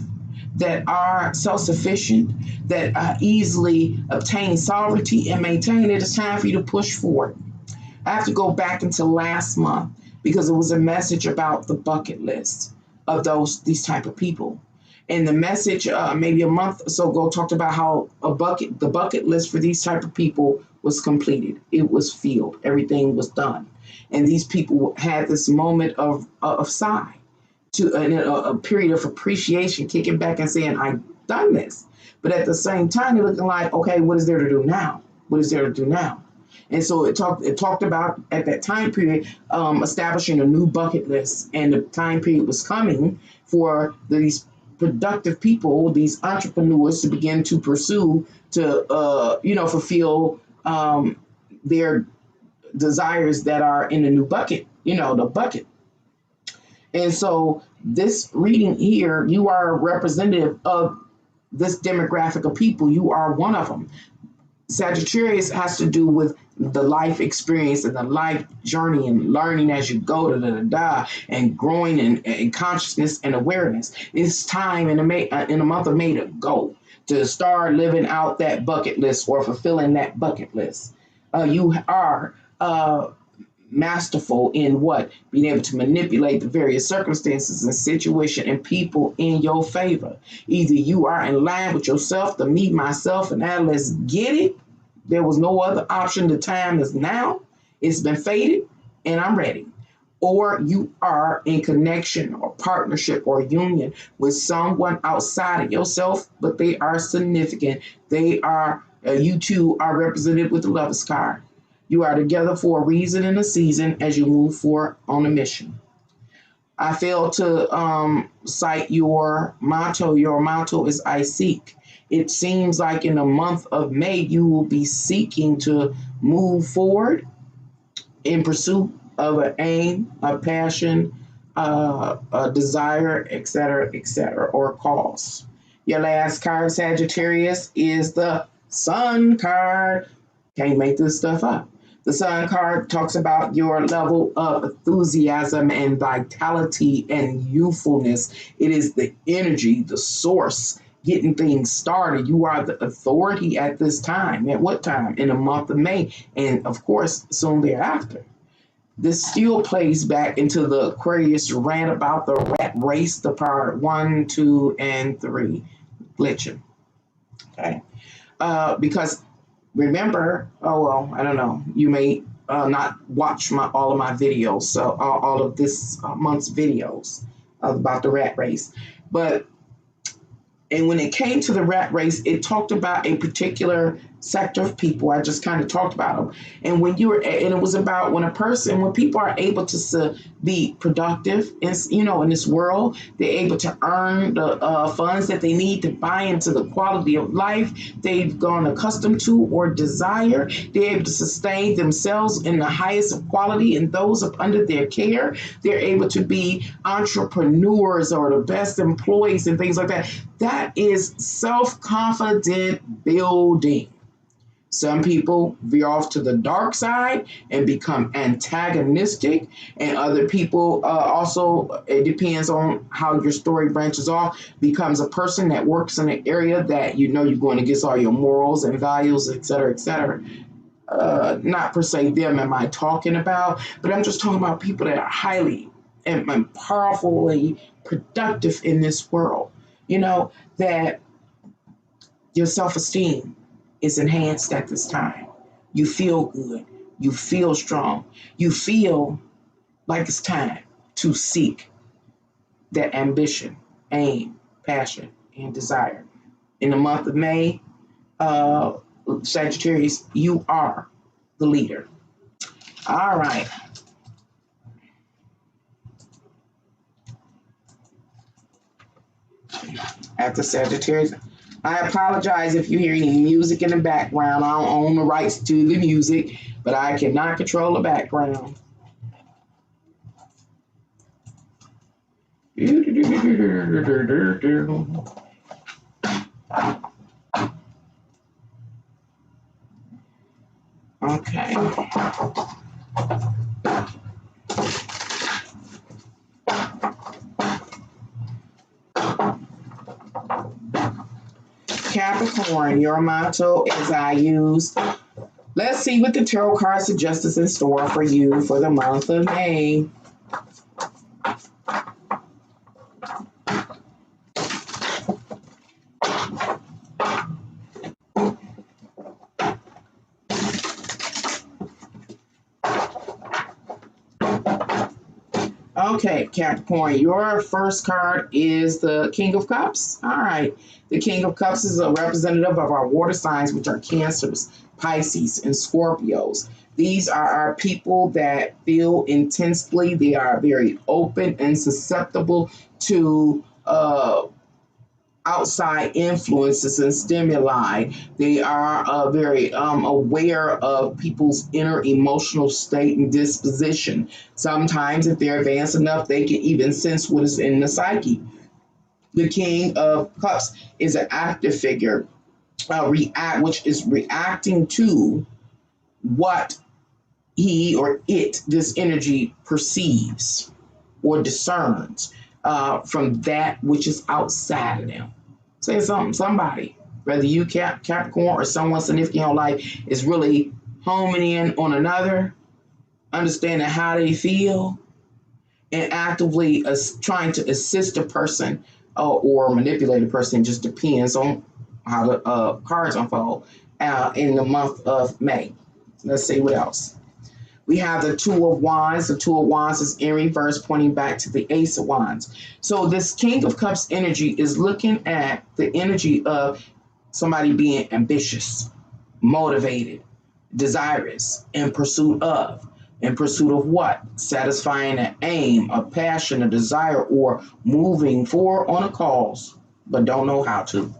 Speaker 1: that are self-sufficient, that easily obtain sovereignty and maintain. It is time for you to push forward. I have to go back into last month because it was a message about the bucket list of these type of people. And the message maybe a month or so ago talked about how the bucket list for these type of people was completed. It was filled. Everything was done. And these people had this moment of sigh, to a period of appreciation, kicking back and saying, I've done this. But at the same time, they're looking like, okay, what is there to do now? What is there to do now? And so it talked about at that time period establishing a new bucket list, and the time period was coming for these productive people, these entrepreneurs, to begin to pursue, to fulfill their desires that are in the new bucket, the bucket. And so this reading here, you are a representative of this demographic of people. You are one of them. Sagittarius has to do with the life experience and the life journey and learning as you go, and growing in consciousness and awareness. It's time in the month of May to go, to start living out that bucket list or fulfilling that bucket list. You are masterful in what? Being able to manipulate the various circumstances and situation and people in your favor. Either you are in line with yourself, the me, myself, and now let's get it. There was no other option. The time is now. It's been fated and I'm ready. Or you are in connection or partnership or union with someone outside of yourself, but they are significant. They are, you two are represented with the Lover's card. You are together for a reason and a season as you move forward on a mission. I failed to cite your motto. Your motto is I seek. It seems like in the month of May, you will be seeking to move forward in pursuit of an aim, a passion, a desire, etc., or cause. Your last card, Sagittarius, is the Sun card. Can't make this stuff up. The Sun card talks about your level of enthusiasm and vitality and youthfulness. It is the energy, the source, getting things started. You are the authority at this time. At what time? In the month of May. And of course, soon thereafter. This still plays back into the Aquarius rant about the rat race, the part 1, 2, and 3 glitching. Okay. Because remember, I don't know, you may not watch all of my videos, so all of this month's videos about the rat race. And when it came to the rat race, it talked about a particular sector of people. I just kind of talked about them. And and it was about when people are able to be productive in this world, they're able to earn the funds that they need to buy into the quality of life they've gone accustomed to or desire. They're able to sustain themselves in the highest of quality and those under their care. They're able to be entrepreneurs or the best employees and things like that. That is self-confident building. Some people veer off to the dark side and become antagonistic, and other people also, it depends on how your story branches off, becomes a person that works in an area that you're going against all your morals and values, et cetera, et cetera. Not per se them am I talking about, but I'm just talking about people that are highly and powerfully productive in this world. That your self-esteem is enhanced at this time. You feel good. You feel strong. You feel like it's time to seek that ambition, aim, passion, and desire. In the month of May, Sagittarius, you are the leader. All right. After Sagittarius, I apologize if you hear any music in the background. I don't own the rights to the music, but I cannot control the background. Okay. Capricorn, your motto is I use. Let's see what the tarot card suggests is in store for you for the month of May. Okay, Capricorn, your first card is the King of Cups. All right. The King of Cups is a representative of our water signs, which are Cancers, Pisces, and Scorpios. These are our people that feel intensely. They are very open and susceptible to outside influences and stimuli. They are very aware of people's inner emotional state and disposition. Sometimes, if they're advanced enough, they can even sense what is in the psyche. The King of Cups is an active figure, which is reacting to what he or it, this energy, perceives or discerns from that which is outside of them. Say something, somebody, whether you Capricorn or someone significant in your life, is really homing in on another, understanding how they feel, and actively trying to assist a person or manipulate a person. It just depends on how the cards unfold in the month of May. Let's see what else. We have the Two of Wands. The Two of Wands is in reverse, pointing back to the Ace of Wands. So this King of Cups energy is looking at the energy of somebody being ambitious, motivated, desirous, in pursuit of. In pursuit of what? Satisfying an aim, a passion, a desire, or moving forward on a cause, but don't know how to,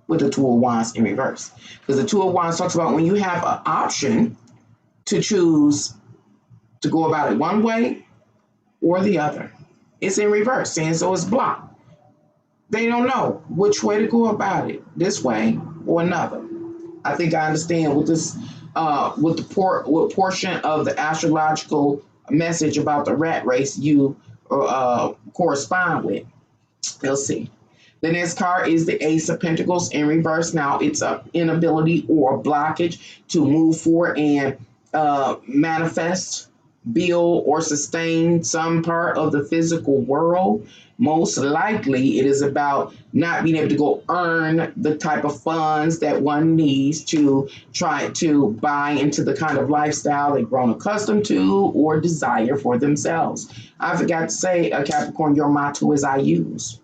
Speaker 1: with the Two of Wands in reverse. Because the Two of Wands talks about when you have an option to choose to go about it one way or the other. It's in reverse, saying so it's blocked. They don't know which way to go about it, this way or another. I think I understand what this, what portion of the astrological message about the rat race you correspond with. We'll see. The next card is the Ace of Pentacles in reverse. Now it's an inability or a blockage to move forward and manifest, build, or sustain some part of the physical world. Most likely it is about not being able to go earn the type of funds that one needs to try to buy into the kind of lifestyle they've grown accustomed to or desire for themselves. I forgot to say, Capricorn, your motto is I use.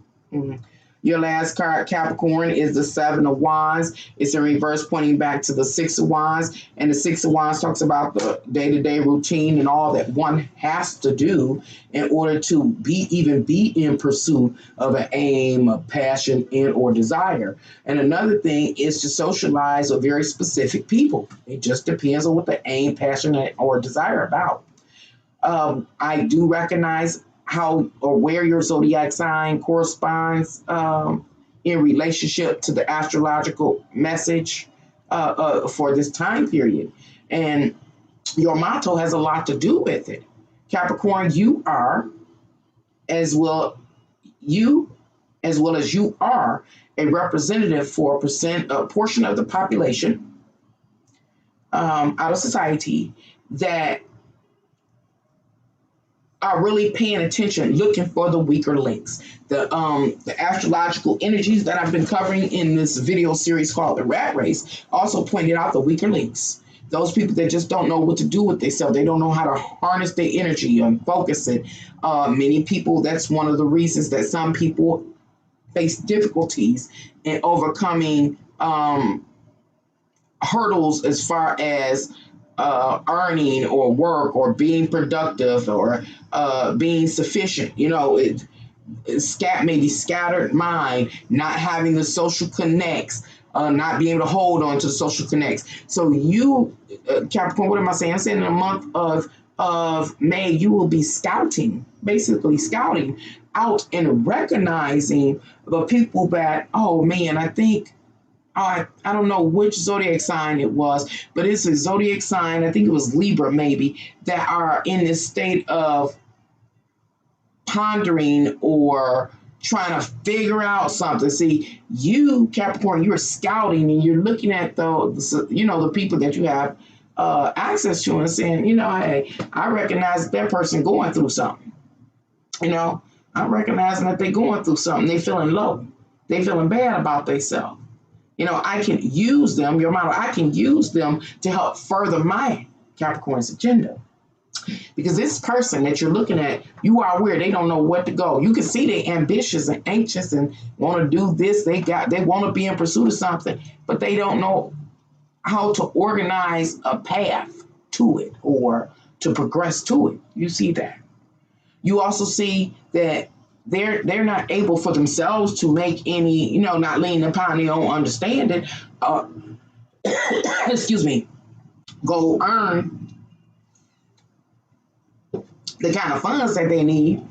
Speaker 1: Your last card, Capricorn, is the Seven of Wands. It's in reverse, pointing back to the Six of Wands. And the Six of Wands talks about the day-to-day routine and all that one has to do in order to even be in pursuit of an aim, a passion, and or desire. And another thing is to socialize with very specific people. It just depends on what the aim, passion, or desire about. I do recognize how or where your zodiac sign corresponds in relationship to the astrological message for this time period. And your motto has a lot to do with it. Capricorn, you are, as well as you are, a representative for a portion of the population out of society that are really paying attention, looking for the weaker links. The astrological energies that I've been covering in this video series called The Rat Race also pointed out the weaker links. Those people that just don't know what to do with themselves. They don't know how to harness their energy and focus it. Many people, that's one of the reasons that some people face difficulties in overcoming hurdles as far as earning or work or being productive or being sufficient. You know, maybe scattered mind, not having the social connects, not being able to hold on to the social connects. So you, Capricorn, what am I saying? I'm saying in the month of May, you will be scouting, basically scouting out and recognizing the people that, oh man, I think, I don't know which zodiac sign it was, but it's a zodiac sign, I think it was Libra maybe, that are in this state of pondering or trying to figure out something. See, you, Capricorn, you're scouting and you're looking at the people that you have access to and saying, hey, I recognize that person going through something. I'm recognizing that they're going through something. They feeling low. They feeling bad about themselves. I can use them, your model, I can use them to help further my Capricorn's agenda. Because this person that you're looking at, you are aware they don't know what to go. You can see they're ambitious and anxious and want to do this. They want to be in pursuit of something, but they don't know how to organize a path to it or to progress to it. You see that. You also see that they're not able for themselves to make any, not leaning upon their own understanding, excuse me, go earn the kind of funds that they need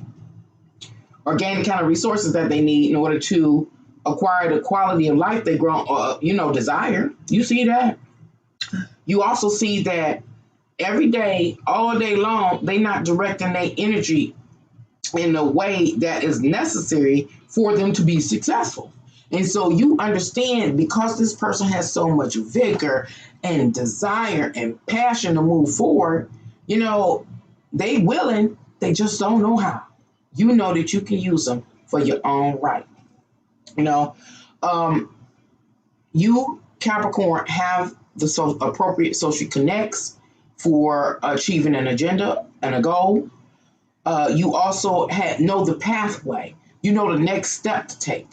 Speaker 1: or gain the kind of resources that they need in order to acquire the quality of life they desire. You see that? You also see that every day, all day long, they're not directing their energy in a way that is necessary for them to be successful. And so you understand, because this person has so much vigor and desire and passion to move forward, they willing, they just don't know how. You know that you can use them for your own right. You, Capricorn, have the appropriate social connects for achieving an agenda and a goal. You also know the pathway. You know the next step to take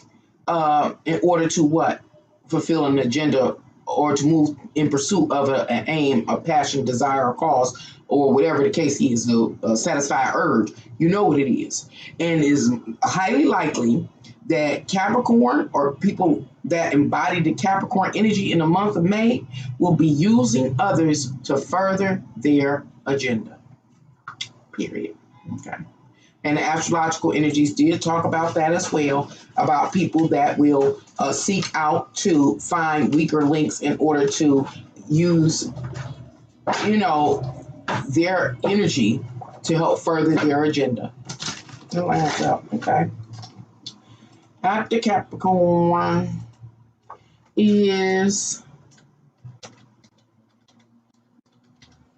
Speaker 1: in order to what? Fulfill an agenda or to move in pursuit of an aim, a passion, desire, or cause, or whatever the case is, to satisfy an urge. You know what it is. And it is highly likely that Capricorn or people that embody the Capricorn energy in the month of May will be using others to further their agenda. Period. Okay. And the astrological energies did talk about that as well, about people that will seek out to find weaker links in order to use, their energy to help further their agenda. It lines up, okay? After Capricorn is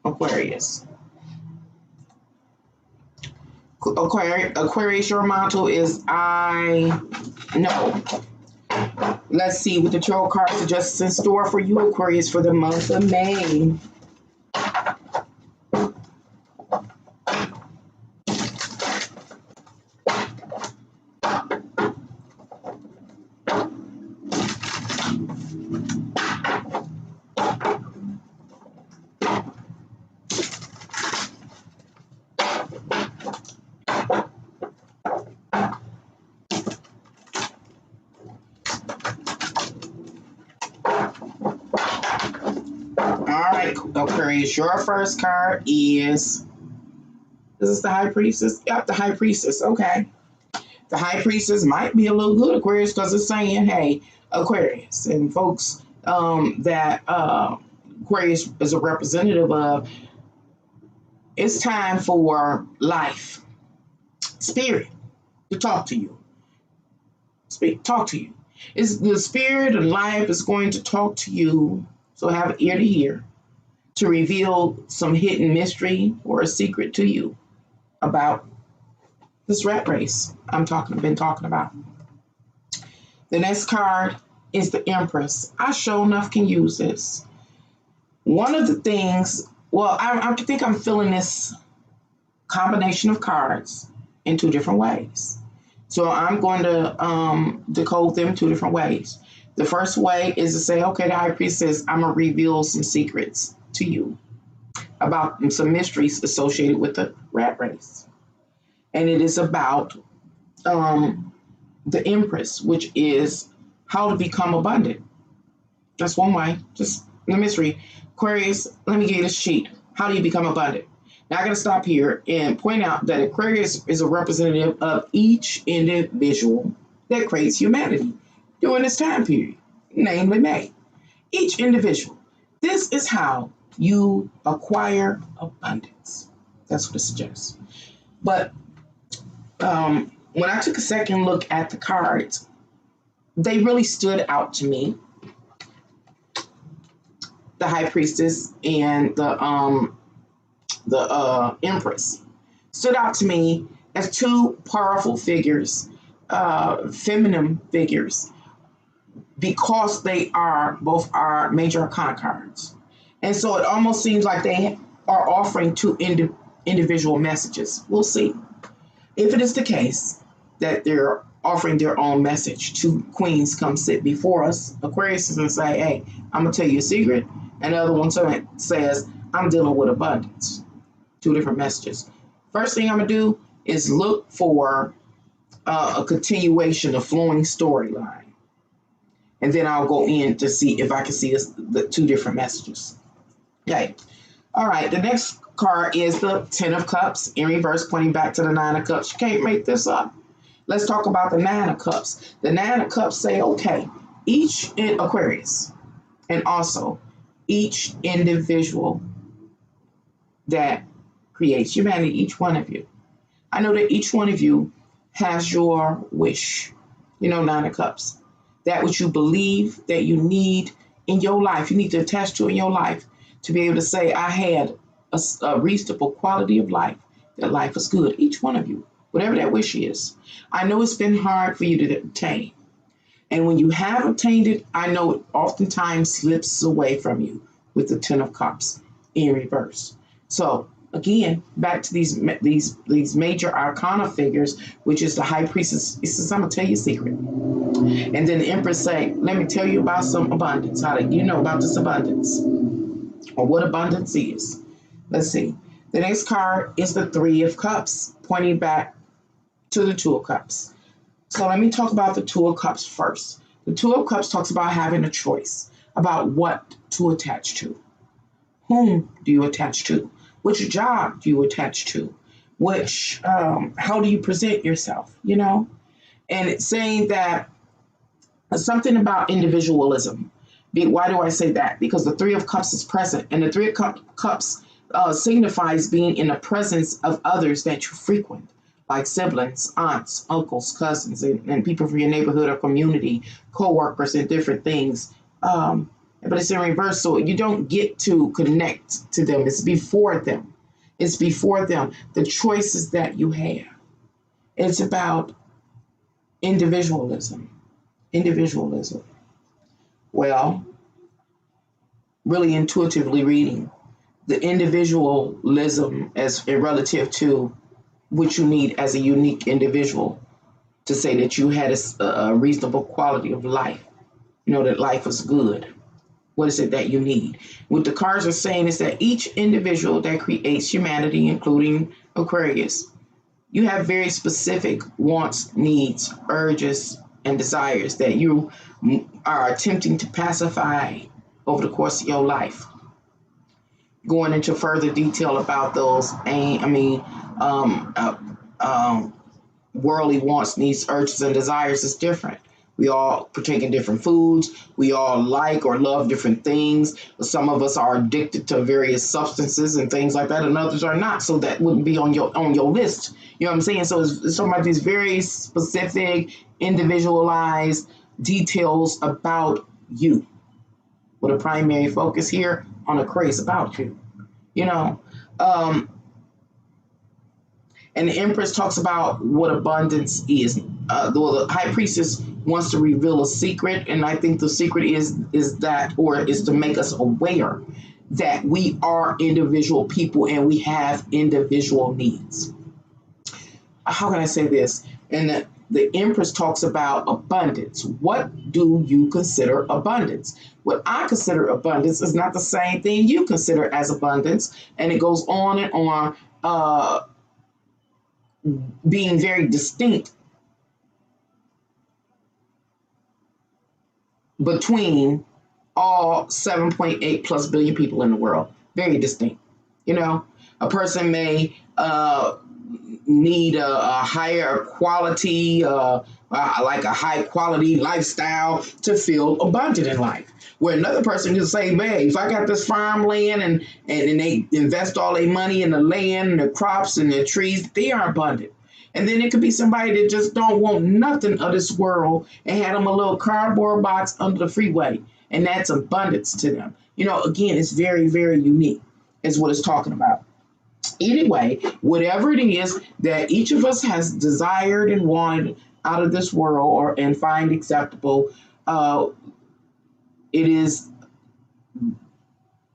Speaker 1: Aquarius. Aquarius, your motto is I know. Let's see what the tarot cards are just in store for you, Aquarius, for the month of May. Aquarius, your first card is, this is the High Priestess. Yep, the High Priestess. Okay. The High Priestess might be a little good, Aquarius, because it's saying, hey, Aquarius, and folks that Aquarius is a representative of, it's time for life, spirit, to talk to you. Talk to you. It's the spirit of life is going to talk to you, so have an ear to hear, to reveal some hidden mystery or a secret to you about this rat race been talking about. The next card is the Empress. I sure enough can use this. One of the things, well, I think I'm feeling this combination of cards in two different ways. So I'm going to decode them two different ways. The first way is to say, okay, the High Priestess, I'm going to reveal some secrets to you about some mysteries associated with the rat race. And it is about the Empress, which is how to become abundant. That's one way, just the mystery. Aquarius, let me give you this sheet. How do you become abundant? Now, I got to stop here and point out that Aquarius is a representative of each individual that creates humanity during this time period, namely May. Each individual. This is how you acquire abundance. That's what it suggests. But when I took a second look at the cards, they really stood out to me. The High Priestess and the Empress stood out to me as two powerful figures, feminine figures, because they are both our major arcana cards. And so it almost seems like they are offering two individual messages. We'll see. If it is the case that they're offering their own message, two queens come sit before us, Aquarius is going to say, hey, I'm going to tell you a secret. And the other one says, I'm dealing with abundance. Two different messages. First thing I'm going to do is look for a continuation, a flowing storyline. And then I'll go in to see if I can see the two different messages. Okay. All right. The next card is the Ten of Cups in reverse, pointing back to the Nine of Cups. You can't make this up. Let's talk about the Nine of Cups. The Nine of Cups say, okay, each in Aquarius, and also each individual that creates humanity, each one of you. I know that each one of you has your wish, Nine of Cups. That which you believe that you need in your life, you need to attach to in your life to be able to say, I had a reasonable quality of life, that life is good. Each one of you, whatever that wish is. I know it's been hard for you to obtain. And when you have obtained it, I know it oftentimes slips away from you with the Ten of Cups in reverse. So again, back to these major arcana figures, which is the High Priestess. It says, I'm going to tell you a secret. And then the Empress say, let me tell you about some abundance. How do you know about this abundance? Or what abundance is? Let's see. The next card is the Three of Cups, pointing back to the Two of Cups. So let me talk about the Two of Cups first. The Two of Cups talks about having a choice about what to attach to. Whom do you attach to? Which job do you attach to? How do you present yourself, And it's saying that something about individualism. Why do I say that? Because the Three of Cups is present, and the Three of Cups signifies being in the presence of others that you frequent, like siblings, aunts, uncles, cousins, and people from your neighborhood or community, co-workers, and different things. But it's in reverse, so you don't get to connect to them. It's before them. It's before them. The choices that you have. It's about individualism. Individualism. Well, really intuitively reading, the individualism as relative to what you need as a unique individual to say that you had a reasonable quality of life, that life is good. What is it that you need? What the cards are saying is that each individual that creates humanity, including Aquarius, you have very specific wants, needs, urges, and desires that you are attempting to pacify over the course of your life. Going into further detail about those, worldly wants, needs, urges, and desires is different. We all partake in different foods. We all like or love different things. Some of us are addicted to various substances and things like that, and others are not. So that wouldn't be on your list. You know what I'm saying? So it's talking about these very specific, individualized details about you. With a primary focus here on Aquarius about you. And the Empress talks about what abundance is. The High Priestess wants to reveal a secret, and I think the secret is to make us aware that we are individual people and we have individual needs. How can I say this? And the Empress talks about abundance. What do you consider abundance? What I consider abundance is not the same thing you consider as abundance. And it goes on and on, being very distinct between all 7.8 plus billion people in the world. Very distinct. You know, a person may need a higher quality, like a high quality lifestyle to feel abundant in life. Where another person can say, man, if I got this farmland and they invest all their money in the land and the crops and the trees, they are abundant. And then it could be somebody that just don't want nothing of this world and had them a little cardboard box under the freeway. And that's abundance to them. You know, again, it's very, very unique is what it's talking about. Anyway, whatever it is that each of us has desired and wanted out of this world and find acceptable, it is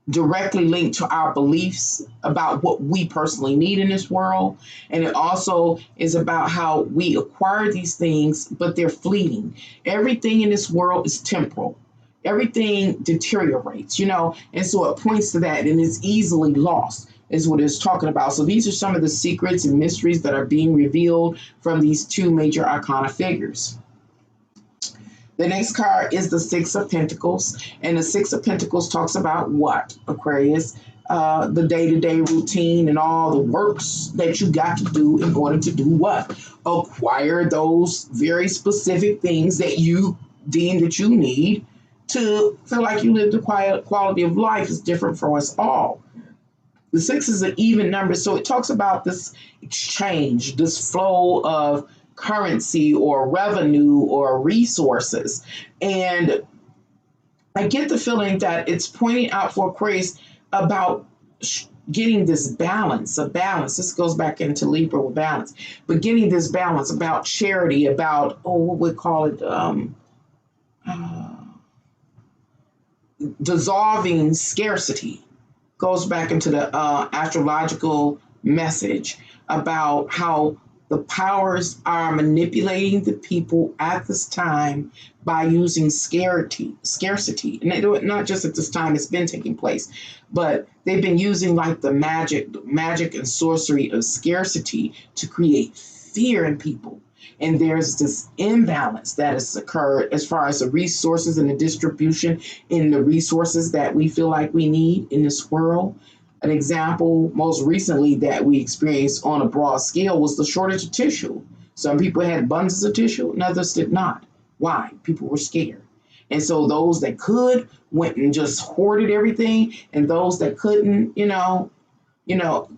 Speaker 1: directly linked to our beliefs about what we personally need in this world. And it also is about how we acquire these things, but they're fleeting. Everything in this world is temporal. Everything deteriorates, you know, and so it points to that and it's easily lost is what it's talking about. So these are some of the secrets and mysteries that are being revealed from these two major arcana figures. The next card is the Six of Pentacles, and the Six of Pentacles talks about what, Aquarius? The day-to-day routine and all the works that you got to do in order to do what? Acquire those very specific things that you deem that you need to feel like you live the quiet quality of life. Is different for us all. The six is an even number, so it talks about this exchange, this flow of currency or revenue or resources. And I get the feeling that it's pointing out for Aquarius about getting this balance, a balance. This goes back into Libra with balance, but getting this balance about charity, about, what we call it, dissolving scarcity. Goes back into the astrological message about how the powers are manipulating the people at this time by using scarcity. And they do it not just at this time, it's been taking place, but they've been using like the magic and sorcery of scarcity to create fear in people. And there's this imbalance that has occurred as far as the resources and the distribution in the resources that we feel like we need in this world. An example most recently that we experienced on a broad scale was the shortage of tissue. Some people had abundance of tissue and others did not. Why? People were scared. And so those that could went and just hoarded everything, and those that couldn't,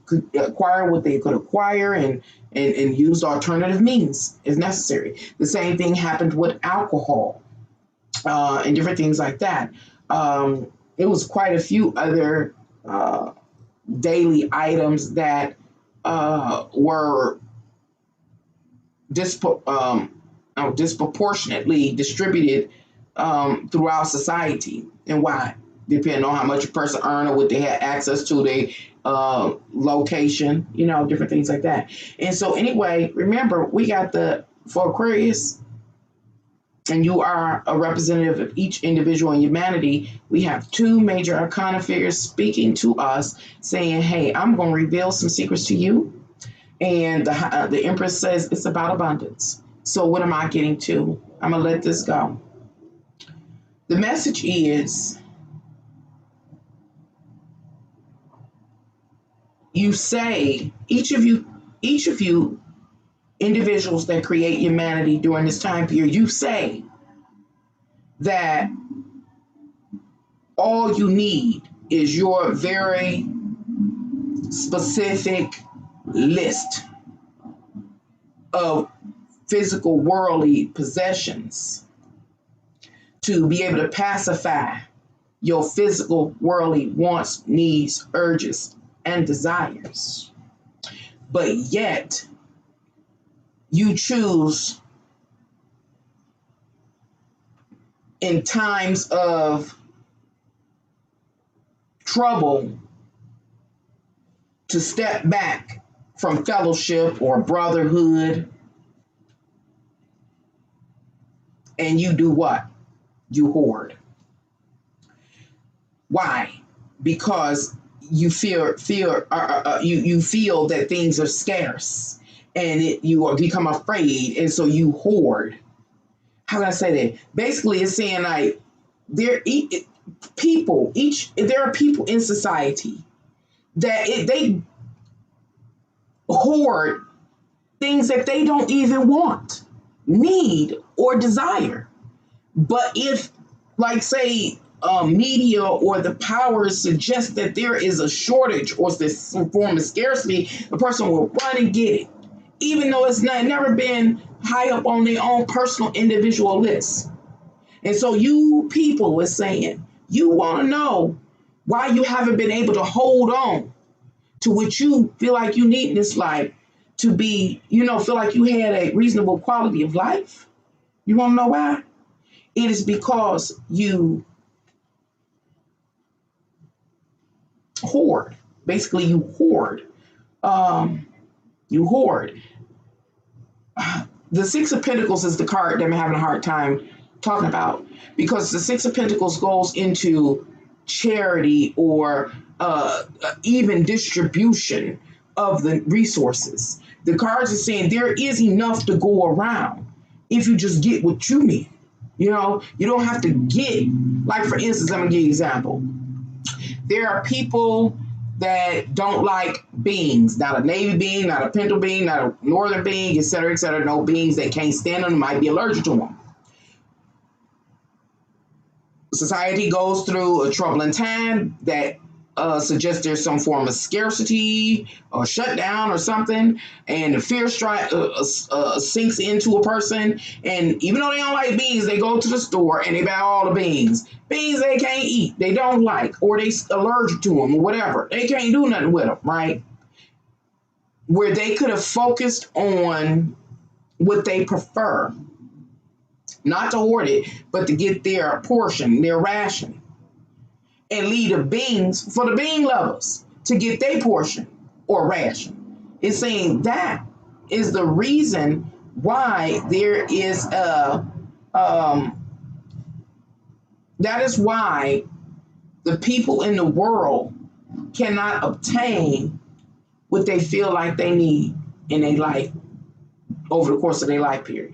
Speaker 1: could acquire what they could acquire and use alternative means as necessary. The same thing happened with alcohol and different things like that. It was quite a few other daily items that were disproportionately distributed throughout society. And why? Depending on how much a person earned or what they had access to, their location, different things like that. And so anyway, remember, we got for Aquarius, and you are a representative of each individual in humanity, we have two major arcana figures speaking to us, saying, hey, I'm going to reveal some secrets to you. And the Empress says it's about abundance. So what am I getting to? I'm going to let this go. The message is, you say, each of you individuals that create humanity during this time period, you say that all you need is your very specific list of physical worldly possessions to be able to pacify your physical worldly wants, needs, urges, and desires. But yet, you choose in times of trouble to step back from fellowship or brotherhood, and you do what? You hoard. Why? Because you feel that things are scarce, and you become afraid, and so you hoard. How can I say that? Basically, it's saying like there are people in society that they hoard things that they don't even want, need, or desire. But if, like, say, media or the powers suggest that there is a shortage or some form of scarcity, the person will run and get it, even though it's never been high up on their own personal individual list. And so you people are saying, you want to know why you haven't been able to hold on to what you feel like you need in this life to be, feel like you had a reasonable quality of life. You want to know why? It is because you hoard. Basically, you hoard. You hoard. The Six of Pentacles is the card that I'm having a hard time talking about, because the Six of Pentacles goes into charity or even distribution of the resources. The cards are saying there is enough to go around if you just get what you need. You don't have to get, like, for instance, let me give you an example. There are people that don't like beings, not a navy being, not a pinto being, not a northern being, et cetera, no beings. They can't stand them, might be allergic to them. Society goes through a troubling time that suggests there's some form of scarcity or shutdown or something, and the fear sinks into a person. And even though they don't like beans, they go to the store and they buy all the beans they can't eat, they don't like, or they allergic to them or whatever. They can't do nothing with them, right? Where they could have focused on what they prefer, not to hoard it, but to get their portion, their ration, and leave the beans for the bean lovers to get their portion or ration. It's saying that is the reason why there is that is why the people in the world cannot obtain what they feel like they need in their life over the course of their life period,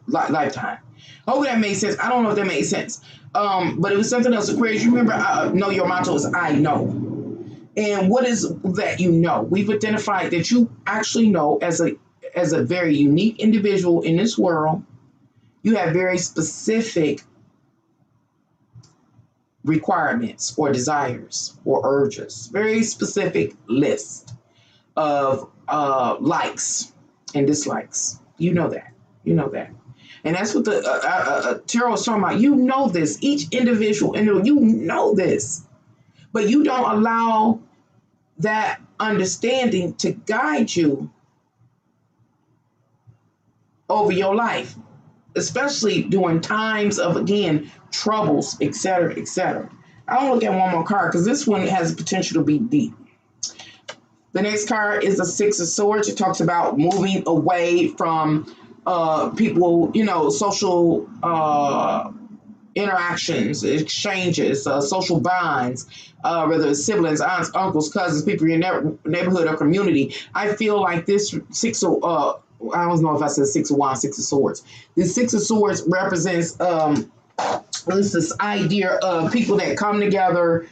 Speaker 1: lifetime. Hopefully that made sense. I don't know if that made sense. But it was something else. Aquarius, you remember, know your motto is I know. And what is that you know? We've identified that you actually know as a very unique individual in this world. You have very specific requirements or desires or urges, very specific list of likes and dislikes. You know that. And that's what the tarot is talking about. You know this. Each individual, you know this. But you don't allow that understanding to guide you over your life, especially during times of, again, troubles, etc., etc. I want to look at one more card because this one has the potential to be deep. The next card is the Six of Swords. It talks about moving away from people, social interactions, exchanges, social bonds, whether it's siblings, aunts, uncles, cousins, people in your neighborhood or community. I feel like this I don't know if I said Six of Wands, Six of Swords. This Six of Swords represents this idea of people that come together.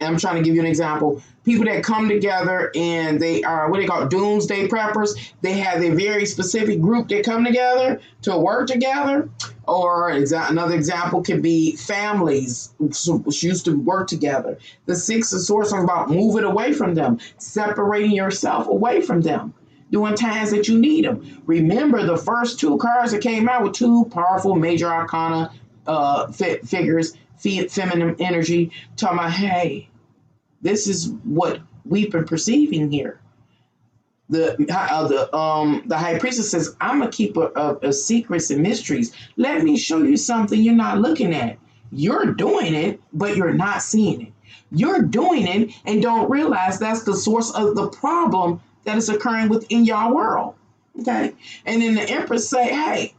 Speaker 1: And I'm trying to give you an example. People that come together and they are what they call doomsday preppers. They have a very specific group that come together to work together. Or another example could be families which used to work together. The Six of Swords talks about moving away from them, separating yourself away from them during times that you need them. Remember, the first two cards that came out with two powerful major arcana figures, feminine energy, talking about, hey, this is what we've been perceiving here. The high priestess says, I'm a keeper of secrets and mysteries. Let me show you something you're not looking at. You're doing it, but you're not seeing it. You're doing it and don't realize that's the source of the problem that is occurring within your world. Okay. And then the Empress say, hey,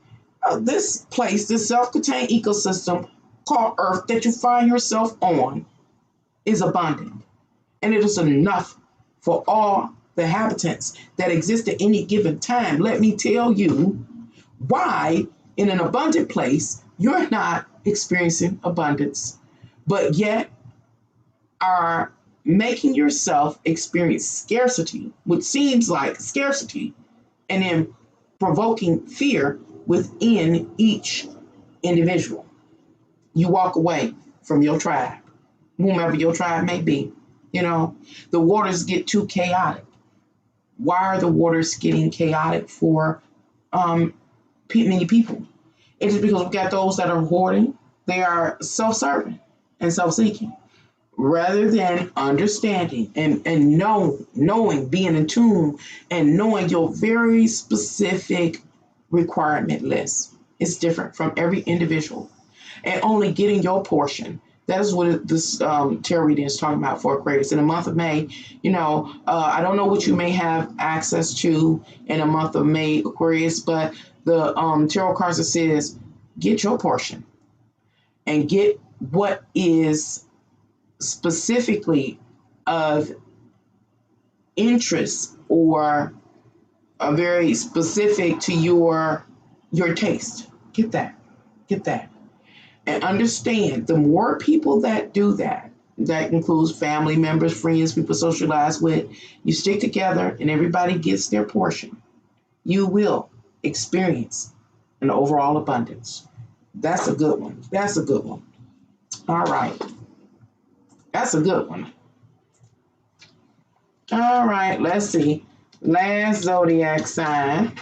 Speaker 1: this place, this self-contained ecosystem called Earth that you find yourself on is abundant. And it is enough for all the inhabitants that exist at any given time. Let me tell you why in an abundant place, you're not experiencing abundance, but yet are making yourself experience scarcity, which seems like scarcity, and then provoking fear within each individual. You walk away from your tribe, whomever your tribe may be. You know, the waters get too chaotic. Why are the waters getting chaotic for many people? It is because we got those that are hoarding. They are self-serving and self-seeking rather than understanding and knowing, being in tune and knowing your very specific requirement list. It's different from every individual and only getting your portion. That is what this tarot reading is talking about for Aquarius. In the month of May, I don't know what you may have access to in the month of May, Aquarius, but the tarot cards that says, get your portion and get what is specifically of interest or a very specific to your taste. Get that. And understand, the more people that do that includes family members, friends, people socialize with, you stick together and everybody gets their portion, you will experience an overall abundance. That's a good one. All right. That's a good one. All right, let's see. Last zodiac sign.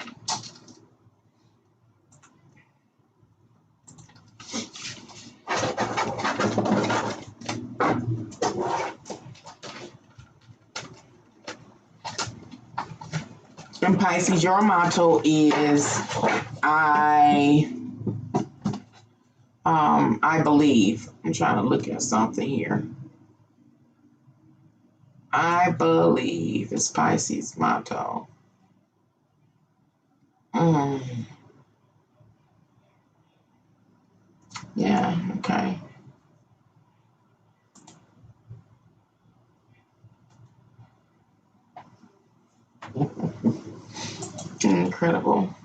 Speaker 1: And Pisces, your motto is I believe. I'm trying to look at something here. I believe is Pisces motto. Yeah, okay. Incredible.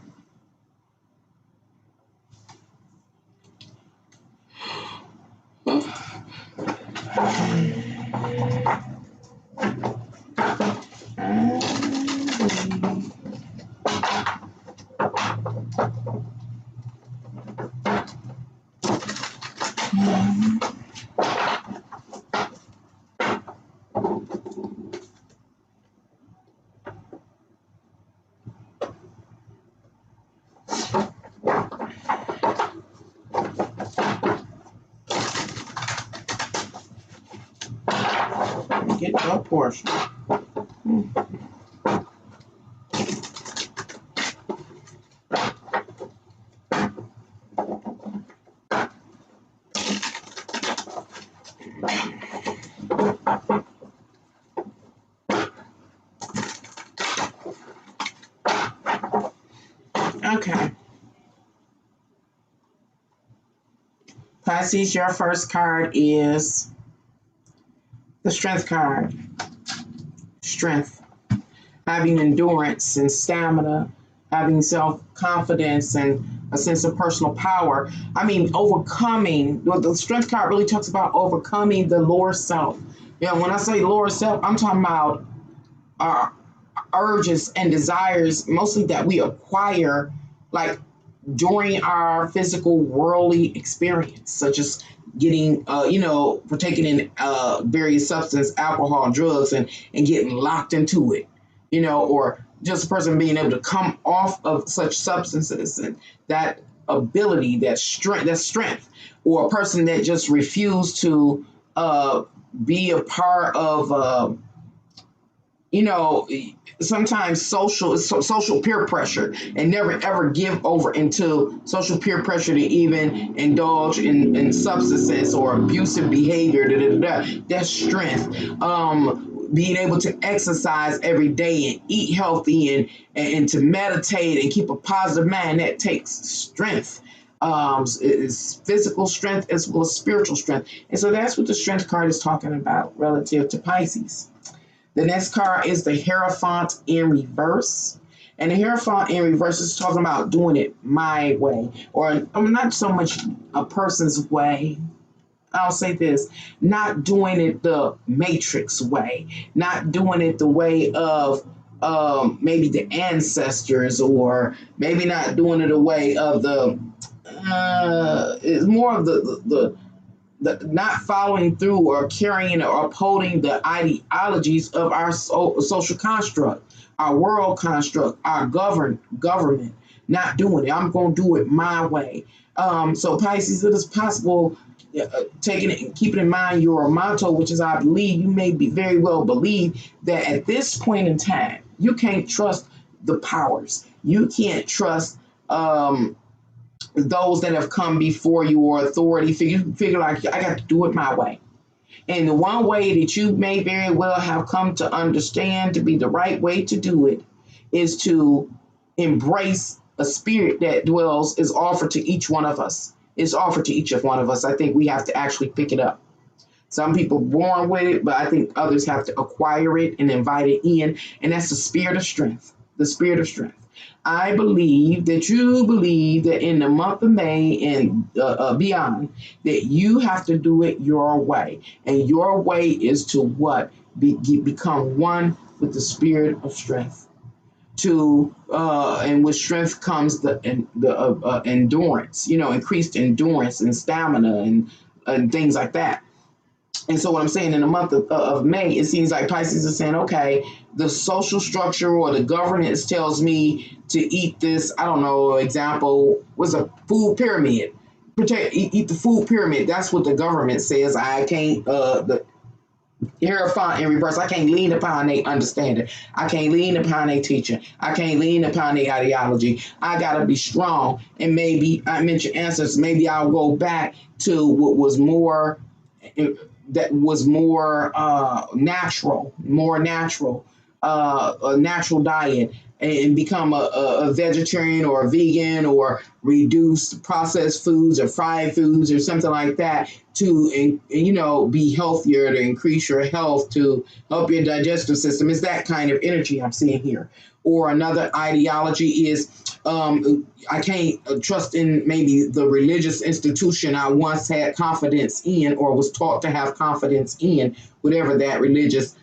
Speaker 1: Get your portion. Okay. Pisces, your first card is the Strength card. Strength. Having endurance and stamina, having self-confidence and a sense of personal power. I mean, overcoming. The Strength card really talks about overcoming the lower self. When I say lower self, I'm talking about our urges and desires, mostly that we acquire, like during our physical worldly experience, such as getting, partaking in various substances, alcohol, drugs, and getting locked into it, or just a person being able to come off of such substances and that ability, that strength, or a person that just refused to be a part of, you know, sometimes social peer pressure, and never ever give over into social peer pressure to even indulge in substances or abusive behavior. That's strength. Being able to exercise every day and eat healthy and to meditate and keep a positive mind, that takes strength. It's physical strength as well as spiritual strength. And so that's what the strength card is talking about relative to Pisces. The next card is the Hierophant in reverse. And the Hierophant in reverse is talking about doing it my way, or not so much a person's way. I'll say this, not doing it the Matrix way, not doing it the way of maybe the ancestors, or maybe not doing it the way of it's more of the not following through or carrying or upholding the ideologies of our social construct, our world construct, our government, not doing it. I'm going to do it my way. So Pisces, it is possible, taking it and keeping in mind your motto, which is, I believe, you may be very well believe that at this point in time, you can't trust the powers. You can't trust those that have come before you, or authority figure like, I got to do it my way. And the one way that you may very well have come to understand to be the right way to do it is to embrace a spirit that is offered to each one of us. It's offered to each of one of us. I think we have to actually pick it up. Some people are born with it, but I think others have to acquire it and invite it in. And that's the spirit of strength, the spirit of strength. I believe that you believe that in the month of May and beyond, that you have to do it your way. And your way is to what? Become one with the spirit of strength. And with strength comes the endurance, increased endurance and stamina and things like that. And so what I'm saying, in the month of May, it seems like Pisces is saying, okay, the social structure or the governance tells me to eat this, I don't know, example, was a food pyramid. Eat the food pyramid. That's what the government says. I can't, the Hierophant in reverse, I can't lean upon their understanding. I can't lean upon their teaching. I can't lean upon their ideology. I got to be strong. And maybe, I mentioned ancestors, maybe I'll go back to what was more, natural, a natural diet, and become a vegetarian or a vegan, or reduce processed foods or fried foods or something like that, to be healthier, to increase your health, to help your digestive system. It's that kind of energy I'm seeing here. Or another ideology is, I can't trust in maybe the religious institution I once had confidence in, or was taught to have confidence in, whatever that religious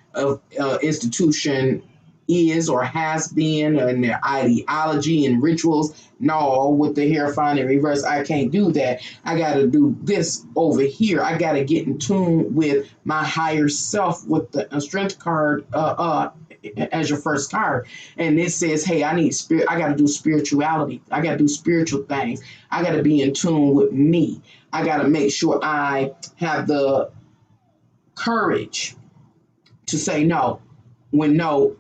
Speaker 1: institution is or has been, and their ideology and rituals. No, with the Hierophant in reverse, I can't do that. I got to do this over here. I got to get in tune with my higher self, with the strength card as your first card. And it says, hey, I need spirit. I got to do spirituality. I got to do spiritual things. I got to be in tune with me. I got to make sure I have the courage to say no when no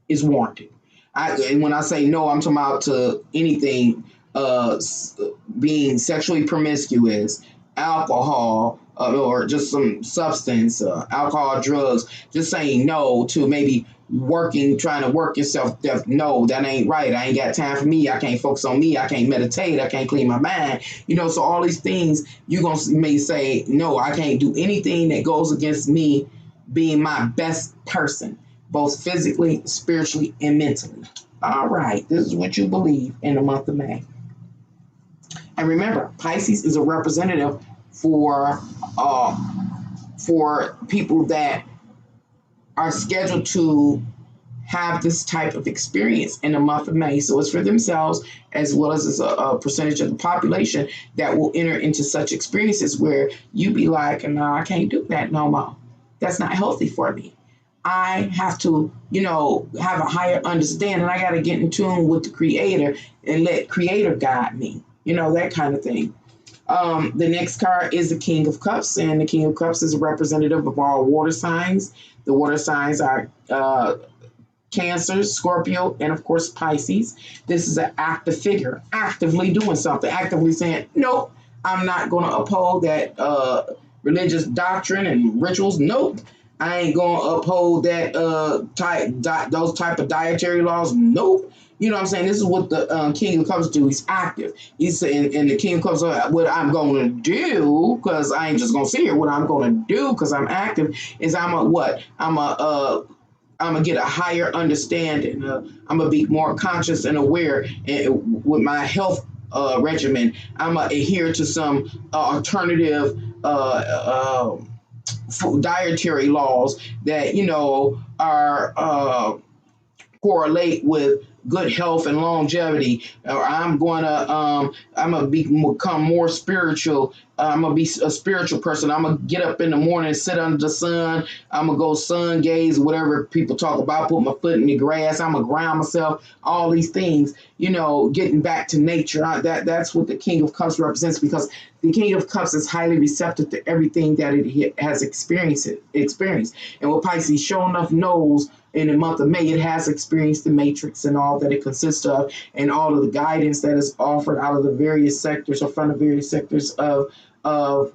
Speaker 1: is warranted. And when I say no, I'm talking about to anything, being sexually promiscuous, alcohol, or just some substance, alcohol, drugs, just saying no to maybe trying to work yourself. No, that ain't right. I ain't got time for me. I can't focus on me. I can't meditate. I can't clean my mind. So all these things, may say, no, I can't do anything that goes against me being my best person, both physically, spiritually, and mentally. All right, this is what you believe in the month of May. And remember, Pisces is a representative for people that are scheduled to have this type of experience in the month of May. So it's for themselves, as well as a percentage of the population that will enter into such experiences where you be like, no, I can't do that no more. That's not healthy for me. I have to, have a higher understanding. I got to get in tune with the Creator and let Creator guide me, that kind of thing. The next card is the King of Cups, and the King of Cups is a representative of all water signs. The water signs are Cancer, Scorpio, and of course Pisces. This is an active figure, actively doing something, actively saying, nope, I'm not going to uphold that religious doctrine and rituals. Nope, I ain't going to uphold that those type of dietary laws. Nope. You know what I'm saying? This is what the King of Cups do. He's active. He's saying, and the King of Cups, what I'm going to do, because I ain't just going to sit here. What I'm going to do, because I'm active, is I'm gonna get a higher understanding. I'm gonna be more conscious and aware with my health regimen. I'm gonna adhere to some alternative dietary laws that are correlate with good health and longevity. Or I'm gonna become more spiritual. I'm gonna be a spiritual person. I'm gonna get up in the morning and sit under the sun. I'm gonna go sun gaze, whatever people talk about, put my foot in the grass. I'm gonna ground myself, all these things, getting back to nature. That's what the King of Cups represents, because the King of Cups is highly receptive to everything that it has experienced. And what Pisces sure enough knows, in the month of May, it has experienced the matrix and all that it consists of, and all of the guidance that is offered out of the various sectors, or from the various sectors of our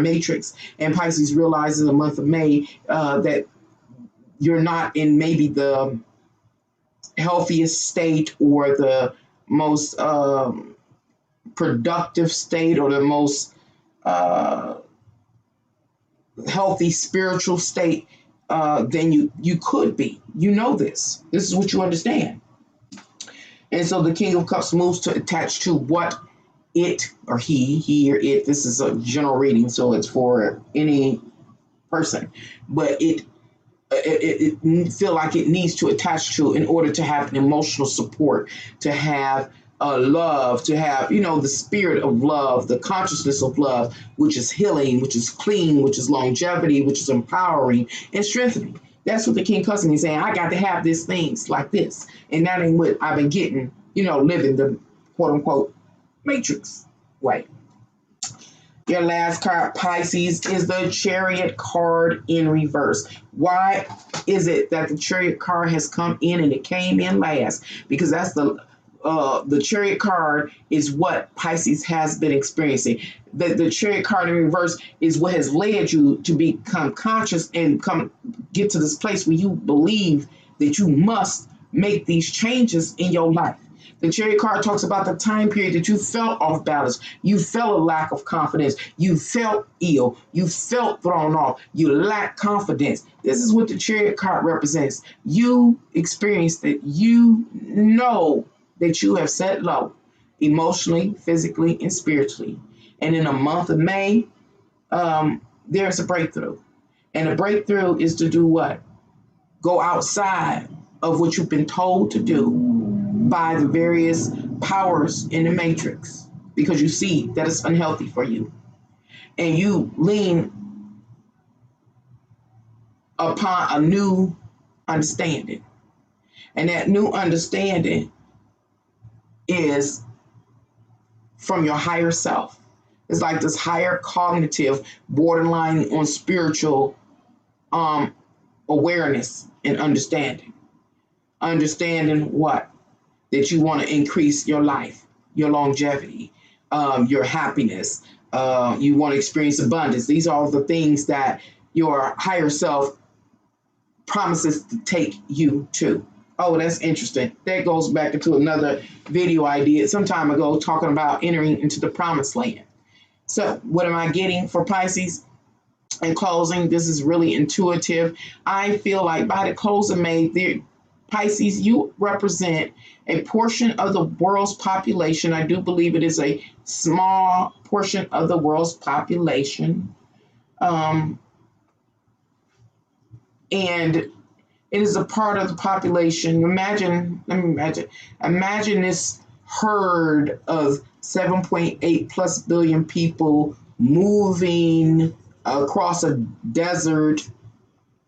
Speaker 1: matrix. And Pisces realizes in the month of May that you're not in maybe the healthiest state, or the most productive state, or the most healthy spiritual state than you could be. This is what you understand. And so the King of Cups moves to attach to what it, or he or it, this is a general reading, so it's for any person, but it feel like it needs to attach to, in order to have an emotional support, to have love, to have, the spirit of love, the consciousness of love, which is healing, which is clean, which is longevity, which is empowering and strengthening. That's what the King Cups is saying. I got to have these things like this. And that ain't what I've been getting, living the quote unquote matrix way. Your last card, Pisces, is the Chariot card in reverse. Why is it that the Chariot card has come in, and it came in last? Because that's the Chariot card is what Pisces has been experiencing. The Chariot card in reverse is what has led you to become conscious and get to this place where you believe that you must make these changes in your life. The Chariot card talks about the time period that you felt off balance. You felt a lack of confidence. You felt ill. You felt thrown off. You lacked confidence. This is what the Chariot card represents. You experienced it. You know that you have set low, emotionally, physically, and spiritually. And in the month of May, there's a breakthrough. And the breakthrough is to do what? Go outside of what you've been told to do by the various powers in the matrix, because you see that it's unhealthy for you. And you lean upon a new understanding. And that new understanding is from your higher self. It's like this higher cognitive, borderline on spiritual awareness and understanding. Understanding what? That you want to increase your life, your longevity, your happiness. You want to experience abundance. These are all the things that your higher self promises to take you to. Oh, that's interesting. That goes back into another video I did some time ago, talking about entering into the promised land. So what am I getting for Pisces? In closing, this is really intuitive. I feel like by the close of May, Pisces, you represent a portion of the world's population. I do believe it is a small portion of the world's population. And it is a part of the population. Imagine this herd of 7.8 plus billion people moving across a desert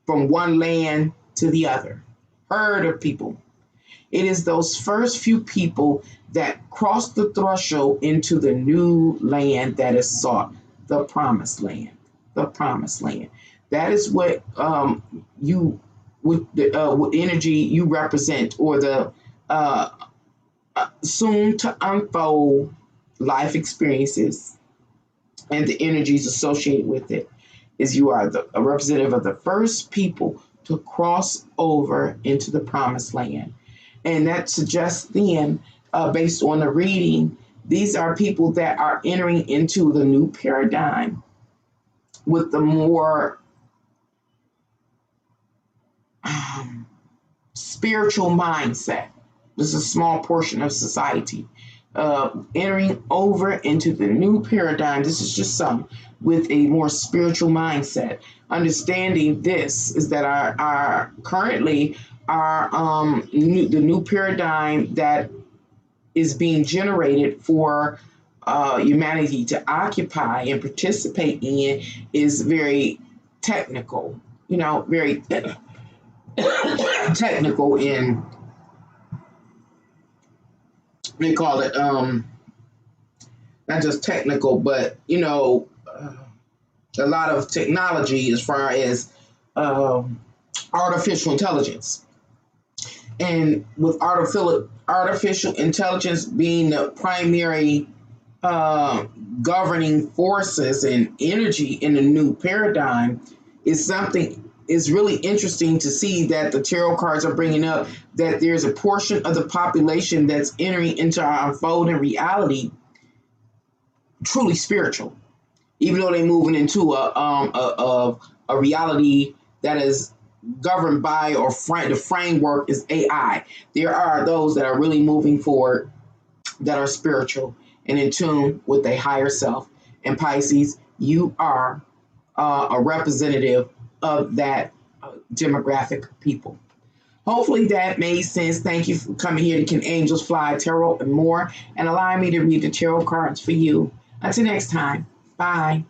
Speaker 1: from one land to the other. Herd of people. It is those first few people that cross the threshold into the new land that is sought, the promised land. The promised land. That is what you with the what energy you represent, or the uh, soon to unfold life experiences and the energies associated with it, is you are a representative of the first people to cross over into the promised land. And that suggests then, based on the reading, these are people that are entering into the new paradigm with the more spiritual mindset. This is a small portion of society. Entering over into the new paradigm, this is just some with a more spiritual mindset. Understanding this is that our currently our the new paradigm that is being generated for humanity to occupy and participate in is very technical. You know, very technical in, they call it not just technical, but a lot of technology as far as artificial intelligence. And with artificial intelligence being the primary governing forces and energy in the new paradigm, is really interesting to see that the tarot cards are bringing up that there's a portion of the population that's entering into our unfolding reality truly spiritual, even though they're moving into a reality that is governed by, or the framework is AI. There are those that are really moving forward that are spiritual and in tune with a higher self. And Pisces, you are a representative of that demographic of people. Hopefully that made sense. Thank you for coming here to Can Angels Fly Tarot and more, and allowing me to read the tarot cards for you. Until next time, bye.